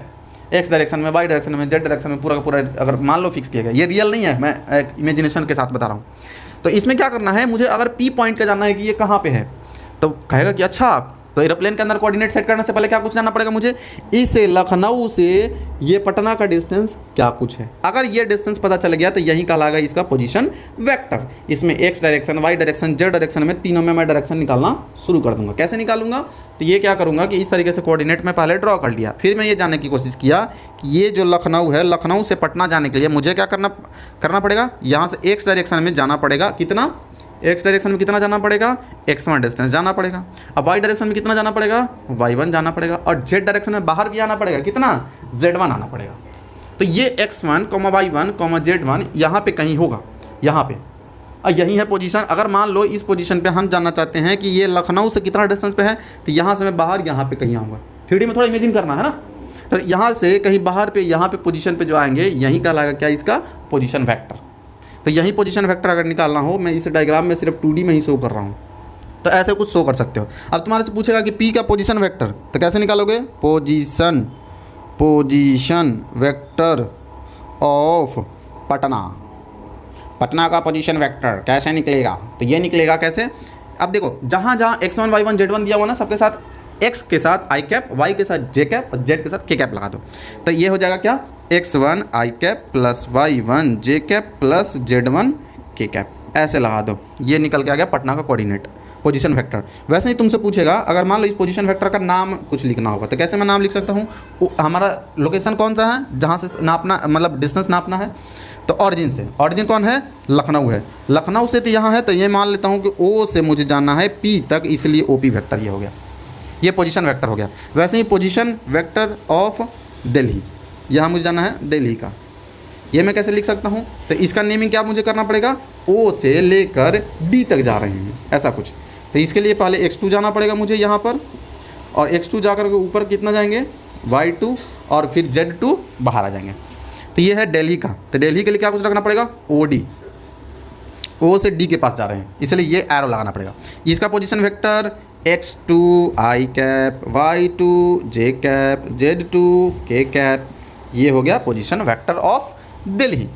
एक्स डायरेक्शन में, वाई डायरेक्शन में, जेड डायरेक्शन में, पूरा का पूरा अगर मान लो फिक्स किया गया। ये रियल नहीं है, मैं एक इमेजिनेशन के साथ बता रहा हूँ। तो इसमें क्या करना है, मुझे अगर पी पॉइंट का जानना है कि ये कहाँ पे है, तो कहेगा कि अच्छा तो एरोप्लेन के अंदर कोऑर्डिनेट सेट करने से पहले क्या कुछ जानना पड़ेगा मुझे, इससे लखनऊ से ये पटना का डिस्टेंस क्या कुछ है। अगर ये डिस्टेंस पता चल गया तो यही कहलाएगा इसका पोजीशन वेक्टर। इसमें x direction, y direction, z direction में तीनों में मैं डायरेक्शन निकालना शुरू कर दूंगा। कैसे निकालूंगा, तो ये क्या करूंगा कि इस तरीके से कोऑर्डिनेट में पहले ड्रॉ कर लिया, फिर मैं ये जानने की कोशिश किया कि ये जो लखनऊ है, लखनऊ से पटना जाने के लिए मुझे क्या करना पड़ेगा, यहाँ से एक्स डायरेक्शन में जाना पड़ेगा। कितना, एक्स डायरेक्शन में कितना जाना पड़ेगा, x1 डिस्टेंस जाना पड़ेगा। अब y डायरेक्शन में कितना जाना पड़ेगा, y1 जाना पड़ेगा। और z डायरेक्शन में बाहर भी आना पड़ेगा, कितना, z1 आना पड़ेगा। तो ये x1, y1, z1 यहाँ पे कहीं होगा, यहाँ पे, और यही है पोजीशन। अगर मान लो इस पोजीशन पे हम जानना चाहते हैं कि ये लखनऊ से कितना डिस्टेंस पे है, तो यहाँ से मैं बाहर यहाँ पे कहीं आऊँगा। 3D में थोड़ा इमेजिन करना है ना, तो यहाँ से कहीं बाहर पे यहाँ पे पोजीशन पे जो आएंगे यही कहलाएगा क्या, इसका पोजीशन वेक्टर। तो यही पोजीशन वेक्टर अगर निकालना हो, मैं इस डायग्राम में सिर्फ 2D में ही शो कर रहा हूँ, तो ऐसे कुछ शो कर सकते हो। अब तुम्हारे से पूछेगा कि P का पोजीशन वेक्टर, तो कैसे निकालोगे, पोजीशन वेक्टर ऑफ पटना का पोजीशन वेक्टर कैसे निकलेगा, तो ये निकलेगा कैसे। अब देखो जहाँ जहाँ x1 y1 z1 दिया हुआ ना, सबके साथ x के साथ i कैप, y के साथ j कैप और z के साथ k कैप लगा दो, तो ये हो जाएगा क्या, x1 i cap plus y1 j cap plus z1 k cap, ऐसे लगा दो। ये निकल के आ गया पटना का कोऑर्डिनेट, पोजीशन वेक्टर। वैसे ही तुमसे पूछेगा अगर मान लो इस पोजीशन वेक्टर का नाम कुछ लिखना होगा, तो कैसे मैं नाम लिख सकता हूँ, हमारा लोकेशन कौन सा है जहाँ से नापना, मतलब डिस्टेंस नापना है, तो ऑरिजिन से, ऑरिजिन कौन है, लखनऊ है, लखनऊ से तो यहाँ है, तो ये मान लेता हूँ कि ओ से मुझे जाना है पी तक, इसलिए ओपी वेक्टर ये हो गया, ये पोजीशन वेक्टर हो गया। वैसे ही पोजीशन वेक्टर ऑफ दिल्ली, यहाँ मुझे जाना है दिल्ली का, ये मैं कैसे लिख सकता हूँ, तो इसका नेमिंग क्या मुझे करना पड़ेगा, ओ से लेकर डी तक जा रहे हैं, ऐसा कुछ। तो इसके लिए पहले x2 जाना पड़ेगा मुझे यहाँ पर, और x2 जाकर के ऊपर कितना जाएंगे, y2, और फिर z2 बाहर आ जाएंगे। तो ये है दिल्ली का, तो दिल्ली के लिए क्या कुछ रखना पड़ेगा, OD, O से D के पास जा रहे हैं, इसलिए ये एरो लगाना पड़ेगा। इसका position vector x2 i cap, y2 j cap, z2 k cap, ये हो गया पोजीशन वेक्टर ऑफ दिल्ली।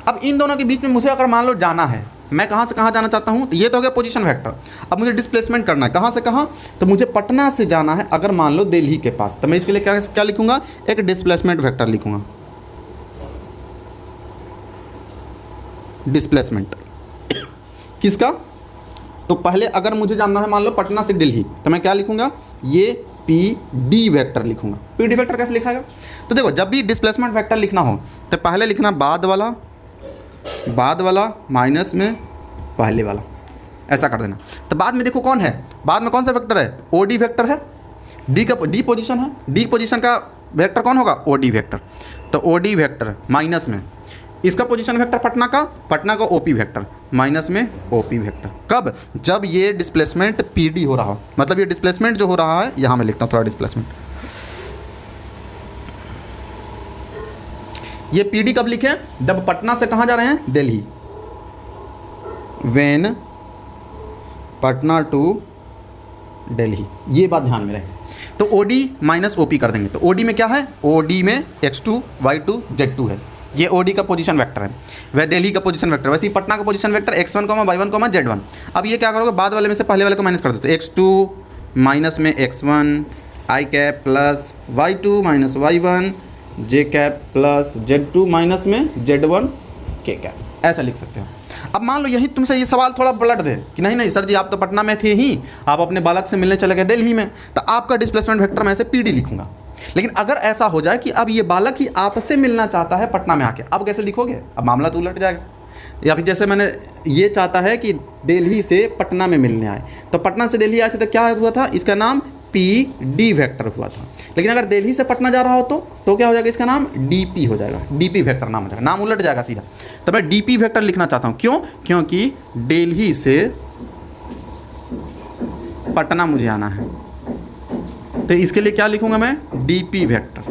अब इन दोनों के बीच में मुझे अगर मान लो जाना है, मैं कहाँ से कहाँ जाना चाहता हूँ, तो ये तो हो गया पोजीशन वेक्टर। अब मुझे डिस्प्लेसमेंट करना है, कहाँ से कहाँ, तो मुझे पटना से जाना है अगर मान लो दिल्ली के पास, तो मैं इसके लिए क्या लिखूंगा, एक डिस्प्लेसमेंट वेक्टर लिखूंगा, डिस्प्लेसमेंट किसका, तो पहले अगर मुझे जानना है मान लो पटना से दिल्ली, तो मैं क्या लिखूंगा, ये PD वेक्टर लिखूंगा। PD वेक्टर कैसे लिखा जाएगा, तो देखो जब भी डिस्प्लेसमेंट वेक्टर लिखना हो तो पहले लिखना बाद वाला माइनस में पहले वाला, ऐसा कर देना। तो बाद में देखो कौन है, बाद में कौन सा वेक्टर है, OD वेक्टर है, डी पोजीशन है, डी पोजीशन का वेक्टर कौन होगा, OD वेक्टर। तो OD वेक्टर माइनस में इसका पोजीशन वेक्टर पटना का OP वेक्टर माइनस में OP वेक्टर। कब, जब ये डिस्प्लेसमेंट PD हो रहा हो, मतलब ये डिस्प्लेसमेंट जो हो रहा है, यहाँ मैं लिखता हूँ थोड़ा डिस्प्लेसमेंट, ये PD कब लिखें, जब पटना से कहाँ जा रहे हैं, दिल्ली, वेन पटना टू दिल्ली, ये बात ध्यान में रहे। तो OD माइनस OP कर देंगे, तो OD में क्या है, OD में x2 y2 z2 है, ये OD का पोजीशन वेक्टर है, वह दिल्ली का पोजीशन वेक्टर। वैसे ही पटना का position vector x1, y1, z1। अब ये क्या करोगे, बाद वाले में से पहले वाले को माइनस कर देते, x2 माइनस में x1 i cap plus y2 minus y1 j cap plus z2 minus में z1 k कैप, ऐसा लिख सकते हो। अब मान लो यही तुमसे ये सवाल थोड़ा पलट दे कि नहीं सर जी आप तो पटना में थे ही, आप अपने बालक से मिलने चले गए दिल्ली में, तो आपका डिस्प्लेसमेंट वेक्टर मैं ऐसे PD लिखूंगा। लेकिन अगर ऐसा हो जाए कि अब ये बालक ही आपसे मिलना चाहता है पटना में आके, अब कैसे लिखोगे, अब मामला तो उलट जाएगा। या फिर जैसे मैंने ये चाहता है कि दिल्ली से पटना में मिलने आए, तो पटना से दिल्ली आए थे तो क्या हुआ था, इसका नाम PD वेक्टर हुआ था। लेकिन अगर दिल्ली से पटना जा रहा हो तो क्या हो जाएगा, इसका नाम DP हो जाएगा, DP वेक्टर नाम हो जाएगा, नाम उलट जाएगा सीधा। तो मैं DP वेक्टर लिखना चाहता हूँ, क्यों, क्योंकि दिल्ली से पटना मुझे आना है, तो इसके लिए क्या लिखूंगा मैं, DP वेक्टर।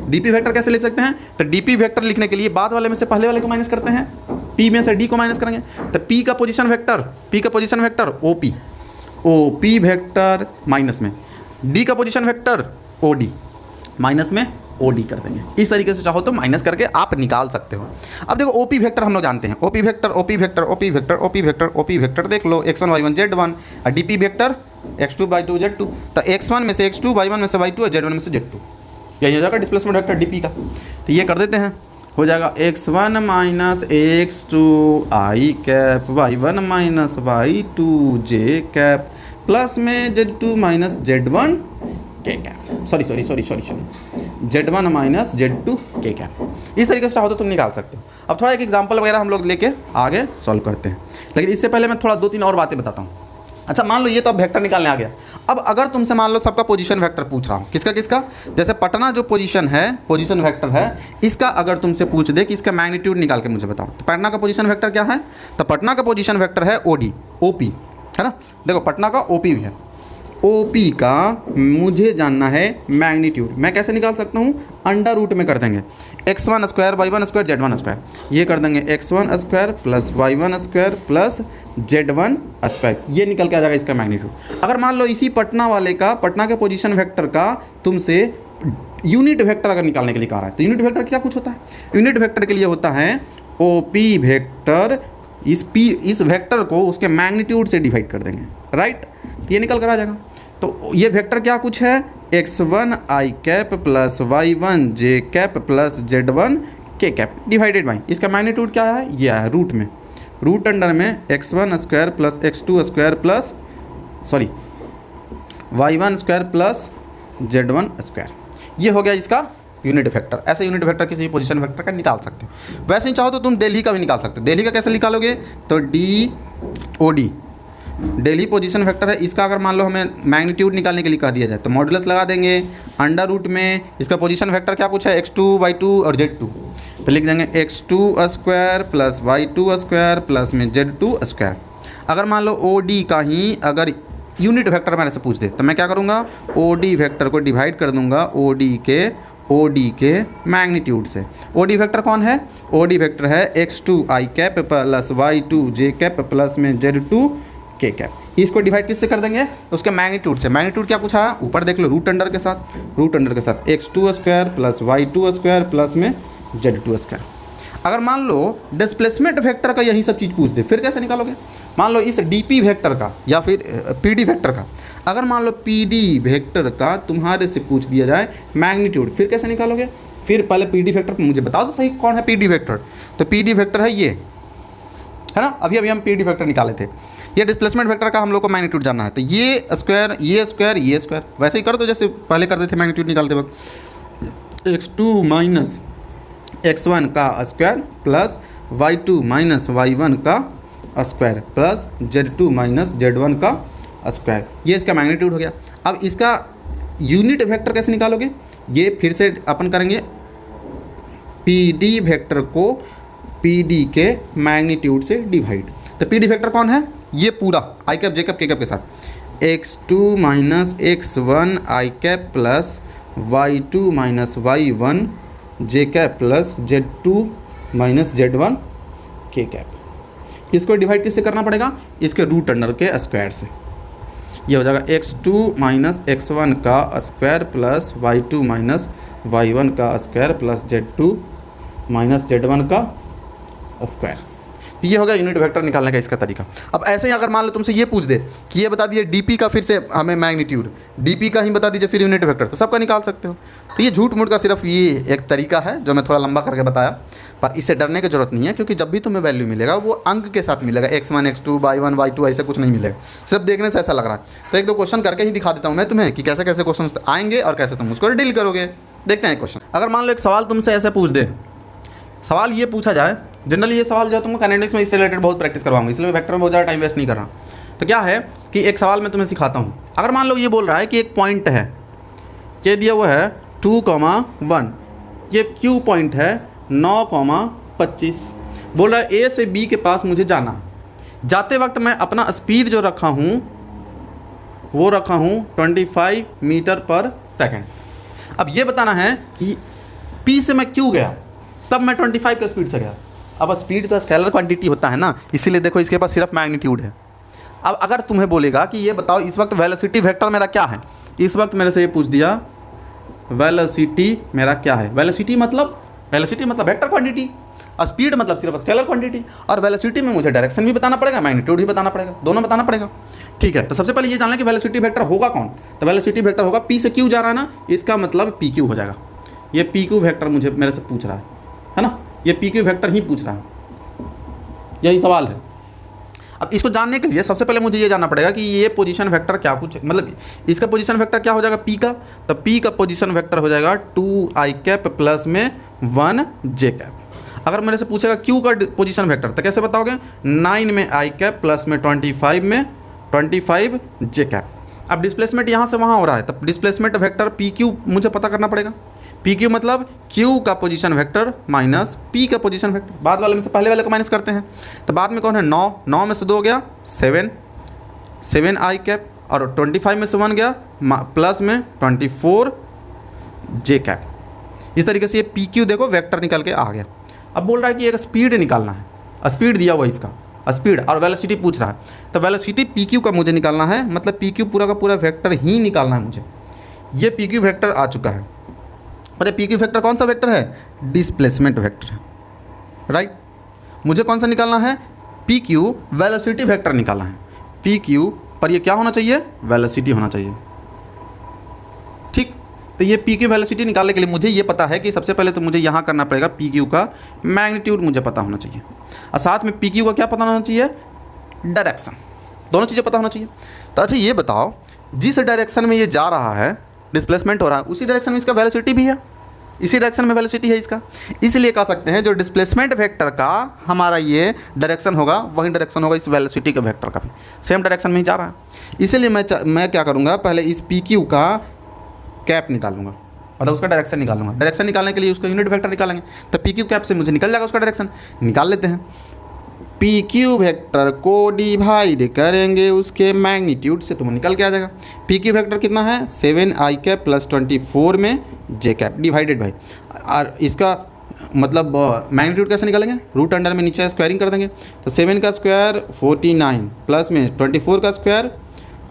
DP वेक्टर कैसे लिख सकते हैं, तो DP वेक्टर लिखने के लिए बाद वाले में से पहले वाले को माइनस करते हैं, P में से D को माइनस करेंगे, तो P का position vector OP vector minus में D का पोजीशन वेक्टर OD माइनस में OD कर देंगे। इस तरीके से चाहो तो माइनस करके आप निकाल सकते हो। अब देखो OP वेक्टर हम लोग जानते हैं, OP वेक्टर देख लो, x1 y1 z1, और DP vector x2 y2 z2, तो x1 में से x2, y1 में से y2 और z1 में से z2, यही हो जाएगा डिस्प्लेसमेंट वेक्टर DP का। तो ये कर देते हैं, हो जाएगा x1 minus x2 i cap, y1 minus y2 j cap, plus में z2 minus z1 k cap, sorry z1 minus z2 k cap. इस तरीके से चाहो तो तुम निकाल सकते हो। अब थोड़ा एक एग्जांपल वगैरह हम लोग लेके आगे सॉल्व करते हैं, लेकिन इससे पहले मैं थोड़ा 2-3 और बातें बताता हूँ। अच्छा मान लो ये तो अब वेक्टर निकालने आ गया। अब अगर तुमसे मान लो सबका पोजीशन वेक्टर पूछ रहा हूँ, किसका किसका, जैसे पटना जो पोजीशन है, पोजीशन वेक्टर है, इसका अगर तुमसे पूछ दे कि इसका मैग्नीट्यूड निकाल के मुझे बताओ, तो पटना का पोजीशन वेक्टर क्या है, तो पटना का पोजीशन वेक्टर है ओडी, ओपी है ना। देखो पटना का ओपी भी है, ओपी का मुझे जानना है मैग्नीट्यूड। मैं कैसे निकाल सकता हूँ, अंडर रूट में कर देंगे x1 square y1 square z1 square, ये कर देंगे x1 square plus y1 square plus z1 square, ये निकल के आ जाएगा इसका मैग्नीट्यूड। अगर मान लो इसी पटना वाले का, पटना के पोजीशन वेक्टर का तुमसे यूनिट वेक्टर अगर निकालने के लिए कहा रहा है, तो यूनिट वेक्टर क्या कुछ होता है, यूनिट वेक्टर के लिए होता है ओपी वेक्टर, इस वेक्टर को उसके मैग्नीट्यूड से डिवाइड कर देंगे, राइट, तो ये निकल कर आ जाएगा। तो ये वेक्टर क्या कुछ है, x1 i cap plus y1 j cap plus z1 k cap divided by, इसका मैग्नीट्यूड क्या है, ये है रूट में, रूट अंडर में x1 square plus x2 square plus y1 square plus z1 square, ये हो गया इसका यूनिट वेक्टर। ऐसे यूनिट वेक्टर किसी पोजीशन वेक्टर का निकाल सकते हो। वैसे ही चाहो तो तुम दिल्ली का भी निकाल सकते हो। दिल्ली का कैसे निकालोगे, तो d o d, Delhi position vector है, इसका अगर मान लो हमें मैग्नीट्यूड निकालने के लिए कह दिया जाए तो मॉडुलस लगा देंगे अंडर रूट में, इसका पोजीशन वेक्टर क्या कुछ है x2 y2 और z2, तो लिख देंगे x2 square plus y2 square plus में z2 स्क्वायर। अगर मान लो ओ डी का ही अगर यूनिट वेक्टर मेरे से पूछ दे तो मैं क्या करूँगा, ओ डी वेक्टर को डिवाइड कर दूंगा ओ डी के मैग्नीट्यूड से। ओ डी वेक्टर कौन है, ओ डी वेक्टर है x2 i cap plus y2 j cap plus में z2 k कैप। इसको डिवाइड किससे कर देंगे, उसके मैग्नीट्यूड से। मैग्नीट्यूड क्या पूछा है, ऊपर देख लो रूट अंडर के साथ x2 square plus y2 square plus में z2 स्क्वायर। अगर मान लो डिस्प्लेसमेंट वेक्टर का यही सब चीज़ पूछ दे, फिर कैसे निकालोगे, मान लो इस डी वेक्टर का या फिर पी वेक्टर का, अगर मान लो पी वेक्टर का तुम्हारे से पूछ दिया जाए मैग्नीट्यूड, फिर कैसे निकालोगे, फिर पहले पी वेक्टर मुझे बताओ तो सही कौन है पी वेक्टर, तो पी वेक्टर है ये, है ना। अभी हम पी वेक्टर निकाले थे, ये डिस्प्लेसमेंट वेक्टर का हम लोग को मैग्नीट्यूड जानना है, तो ये स्क्वायर ये स्क्वायर ये स्क्वायर, वैसे ही कर दो जैसे पहले करते थे मैग्नीट्यूड निकालते वक्त, x2 माइनस x1 का square plus y2 minus y1 का square plus z2 minus z1 का स्क्वायर, ये इसका मैग्नीट्यूड हो गया। अब इसका यूनिट वेक्टर कैसे निकालोगे, ये फिर से अपन करेंगे पी वेक्टर को पी के मैग्नीट्यूड से डिवाइड, तो पी वेक्टर कौन है, ये पूरा I cap J cap K cap के साथ x2 minus x1 I cap plus y2 minus y1 J cap plus z2 minus z1 K cap. इसको डिवाइड किससे करना पड़ेगा, इसके रूट अंडर के स्क्वायर से, ये हो जाएगा x2 माइनस x1 का square plus y2 minus y1 का square plus z2 minus z1 का स्क्वायर। ये हो गया यूनिट वेक्टर निकालने का इसका तरीका। अब ऐसे ही अगर मान लो तुमसे ये पूछ दे कि ये बता दीजिए डीपी का, फिर से हमें मैग्नीट्यूड डीपी का ही बता दीजिए फिर यूनिट वेक्टर, तो सबका निकाल सकते हो। तो ये झूठ मूठ का सिर्फ ये एक तरीका है जो मैं थोड़ा लंबा करके बताया, पर इससे डरने की जरूरत नहीं है, क्योंकि जब भी तुम्हें वैल्यू मिलेगा वो अंक के साथ मिलेगा, x1 x2 y1 y2 ऐसे कुछ नहीं मिलेगा, सिर्फ देखने से ऐसा लग रहा है। तो एक दो क्वेश्चन करके ही दिखा देता हूँ मैं तुम्हें कि कैसे कैसे क्वेश्चन आएंगे और कैसे तुम उसको डील करोगे। देखते हैं क्वेश्चन। अगर मान लो एक सवाल तुमसे ऐसे पूछ दे, सवाल ये पूछा जाए, जनरली ये सवाल जो है तुमको काइनेटिक्स में इससे रिलेटेड बहुत प्रैक्टिस करवाऊंगा, इसलिए वेक्टर में बहुत ज़्यादा टाइम वेस्ट नहीं कर रहा। तो क्या है कि एक सवाल मैं तुम्हें सिखाता हूँ। अगर मान लो ये बोल रहा है कि एक पॉइंट है, ये दिया हुआ है 2,1, ये क्यू पॉइंट है 9,25, बोल रहा है ए से बी के पास मुझे जाना। जाते वक्त मैं अपना स्पीड जो रखा हूँ वो रखा हूँ 25 मीटर पर सेकेंड। अब ये बताना है कि पी से मैं क्यों गया, तब मैं 25 का स्पीड से गया। अब स्पीड तो स्केलर क्वांटिटी होता है ना, इसीलिए देखो इसके पास सिर्फ मैग्नीट्यूड है। अब अगर तुम्हें बोलेगा कि ये बताओ इस वक्त वेलोसिटी वेक्टर मेरा क्या है, इस वक्त मेरे से ये पूछ दिया वेलोसिटी मेरा क्या है। वेलोसिटी मतलब वेक्टर क्वांटिटी, स्पीड मतलब सिर्फ स्केलर क्वांटिटी, और वेलोसिटी में मुझे डायरेक्शन भी बताना पड़ेगा, मैग्नीट्यूड भी बताना पड़ेगा, दोनों बताना पड़ेगा। ठीक है, तो सबसे पहले ये जान लें कि वेलोसिटी वेक्टर होगा कौन। तो वेलोसिटी वेक्टर होगा पी से क्यू जा रहा है ना, इसका मतलब पी क्यू हो जाएगा। ये पी क्यू वेक्टर मुझे मेरे से पूछ रहा है ना, ये पी क्यू वेक्टर ही पूछ रहा है, यही सवाल है। अब इसको जानने के लिए सबसे पहले मुझे ये जानना पड़ेगा कि ये पोजीशन वेक्टर क्या कुछ, मतलब इसका पोजीशन वेक्टर क्या हो जाएगा पी का, तो पी का पोजीशन वेक्टर हो जाएगा 2i कैप प्लस में 1j कैप। अगर मेरे से पूछेगा क्यू का पोजीशन वेक्टर तो कैसे बताओगे, 9 में i कैप प्लस में 25 में 25 जे कैप। अब डिस्प्लेसमेंट यहाँ से वहाँ हो रहा है, तब डिस्प्लेसमेंट वेक्टर पी क्यू मुझे पता करना पड़ेगा। पी क्यू मतलब क्यू का पोजीशन वेक्टर माइनस पी का पोजीशन वेक्टर, बाद वाले में से पहले वाले को माइनस करते हैं। तो बाद में कौन है 9, 9 में से 2 गया 7, 7 आई कैप, और 25 में से 1 गया प्लस में 24 जे कैप। इस तरीके से ये पी क्यू देखो वेक्टर निकल के आ गया। अब बोल रहा है कि एक स्पीड निकालना है, स्पीड दिया हुआ इसका स्पीड और वेलोसिटी पूछ रहा है, तो वेलोसिटी पी क्यू का मुझे निकालना है, मतलब पी क्यू पूरा का पूरा वेक्टर ही निकालना है मुझे। ये पी क्यू वेक्टर आ चुका है, और ये पी क्यू वेक्टर कौन सा वेक्टर है? डिस्प्लेसमेंट वेक्टर है, राइट। मुझे कौन सा निकालना है? पी क्यू वेलोसिटी वेक्टर निकालना है। पी क्यू पर ये क्या होना चाहिए? वेलोसिटी होना चाहिए, ठीक। तो ये पी क्यू वेलोसिटी निकालने के लिए मुझे ये पता है कि सबसे पहले तो मुझे यहाँ करना पड़ेगा पी क्यू का मैग्नीट्यूड मुझे पता होना चाहिए, और साथ में पी क्यू का क्या पता होना चाहिए? डायरेक्शन। दोनों चीज़ें पता होना चाहिए। तो अच्छा ये बताओ, जिस डायरेक्शन में ये जा रहा है, डिस्प्लेसमेंट हो रहा है, उसी डायरेक्शन में इसका वेलोसिटी भी है, इसी डायरेक्शन में वेलोसिटी है इसका। इसलिए कह सकते हैं जो डिस्प्लेसमेंट वेक्टर का हमारा ये डायरेक्शन होगा, वही डायरेक्शन होगा इस वेलोसिटी के वेक्टर का भी, सेम डायरेक्शन में ही जा रहा है। इसीलिए मैं क्या करूँगा, पहले इस पी क्यू का कैप निकालूंगा, मतलब उसका डायरेक्शन निकालूंगा। डायरेक्शन निकालने के लिए उसका यूनिट वेक्टर निकालेंगे, तो पी क्यू कैप से मुझे निकल जाएगा उसका डायरेक्शन। निकाल लेते हैं। पी क्यू वेक्टर को डिवाइड करेंगे उसके मैग्नीट्यूड से, तो वो निकल के आ जाएगा। पी क्यू वेक्टर कितना है? 7 आई कैप प्लस 24 में जे कैप डिवाइडेड बाई, और इसका मतलब मैग्नीट्यूड कैसे निकालेंगे? रूट अंडर में नीचे स्क्वायरिंग कर देंगे, तो 7 का स्क्वायर 49 प्लस में 24 का स्क्वायर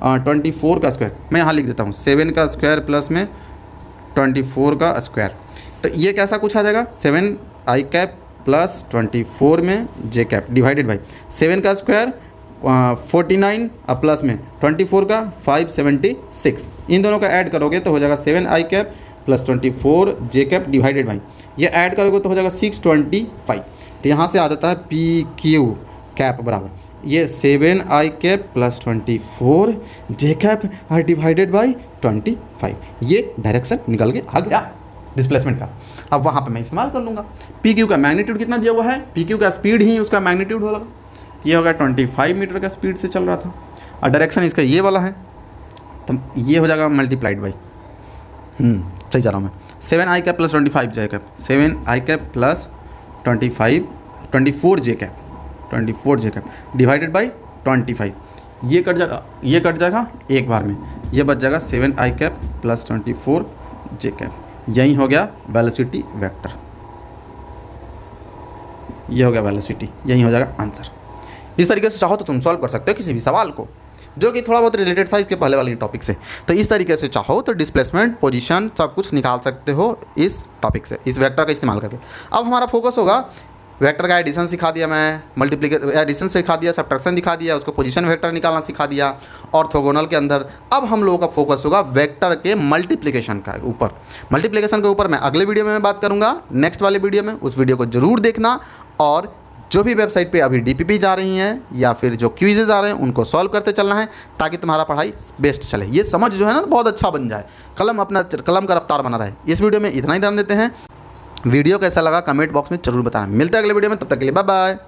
24 का स्क्वायर, मैं यहाँ लिख देता हूँ 7 का स्क्वायर प्लस में 24 का स्क्वायर। तो ये कैसा कुछ आ जाएगा? 7 आई कैप प्लस 24 में जे कैप डिवाइडेड बाई 7 का स्क्वायर 49 प्लस में 24 का 576। इन दोनों का ऐड करोगे तो हो जाएगा 7 I cap plus 24 J cap divided by, ये ऐड करोगे तो हो जाएगा 625। तो यहाँ से आ जाता है पी क्यू कैप बराबर ये 7 I cap plus 24 J cap divided by 25। ये डायरेक्शन निकल के आ गया डिस्प्लेसमेंट का। अब वहाँ पे मैं इस्तेमाल कर लूँगा। पी क्यू का मैग्नीट्यूड कितना दिया हुआ है? पी क्यू का स्पीड ही उसका मैग्नीट्यूड होगा। ये होगा 25 मीटर का स्पीड से चल रहा था, और डायरेक्शन इसका ये वाला है, तो ये हो जाएगा मल्टीप्लाइड बाई सही जा रहा हूँ मैं 7 I cap plus 25 J cap, 7 I cap plus 24 J cap divided by 25। ये कट जाएगा, ये कट जाएगा एक बार में, ये बच जाएगा 7 I cap plus 24 J cap. यही हो गया वेलोसिटी वेक्टर, ये हो गया वेलोसिटी, यही हो जाएगा आंसर। इस तरीके से चाहो तो तुम सॉल्व कर सकते हो किसी भी सवाल को जो कि थोड़ा बहुत रिलेटेड था इसके पहले वाले टॉपिक से। तो इस तरीके से चाहो तो डिस्प्लेसमेंट, पोजीशन सब कुछ निकाल सकते हो इस टॉपिक से, इस वेक्टर का इस्तेमाल करके। अब हमारा फोकस होगा वेक्टर का एडिशन सिखा दिया, मैं मल्टीप्लिकेशन एडिशन सिखा दिया, सब्ट्रैक्शन दिखा दिया, उसको पोजीशन वेक्टर निकालना सिखा दिया ऑर्थोगोनल के अंदर। अब हम लोगों का फोकस होगा वेक्टर के मल्टीप्लिकेशन का ऊपर। मल्टीप्लिकेशन के ऊपर मैं अगले वीडियो में बात करूंगा, नेक्स्ट वाले वीडियो में। उस वीडियो को जरूर देखना, और जो भी वेबसाइट पे अभी डीपीपी जा रही हैं या फिर जो क्विजेज आ रहे हैं उनको सॉल्व करते चलना है, ताकि तुम्हारा पढ़ाई बेस्ट चले, ये समझ जो है ना बहुत अच्छा बन जाए, कलम का रफ्तार बना रहे। इस वीडियो में इतना ही जान देते हैं। वीडियो कैसा लगा कमेंट बॉक्स में जरूर बताना। मिलते हैं अगले वीडियो में, तब तक के लिए बाय बाय।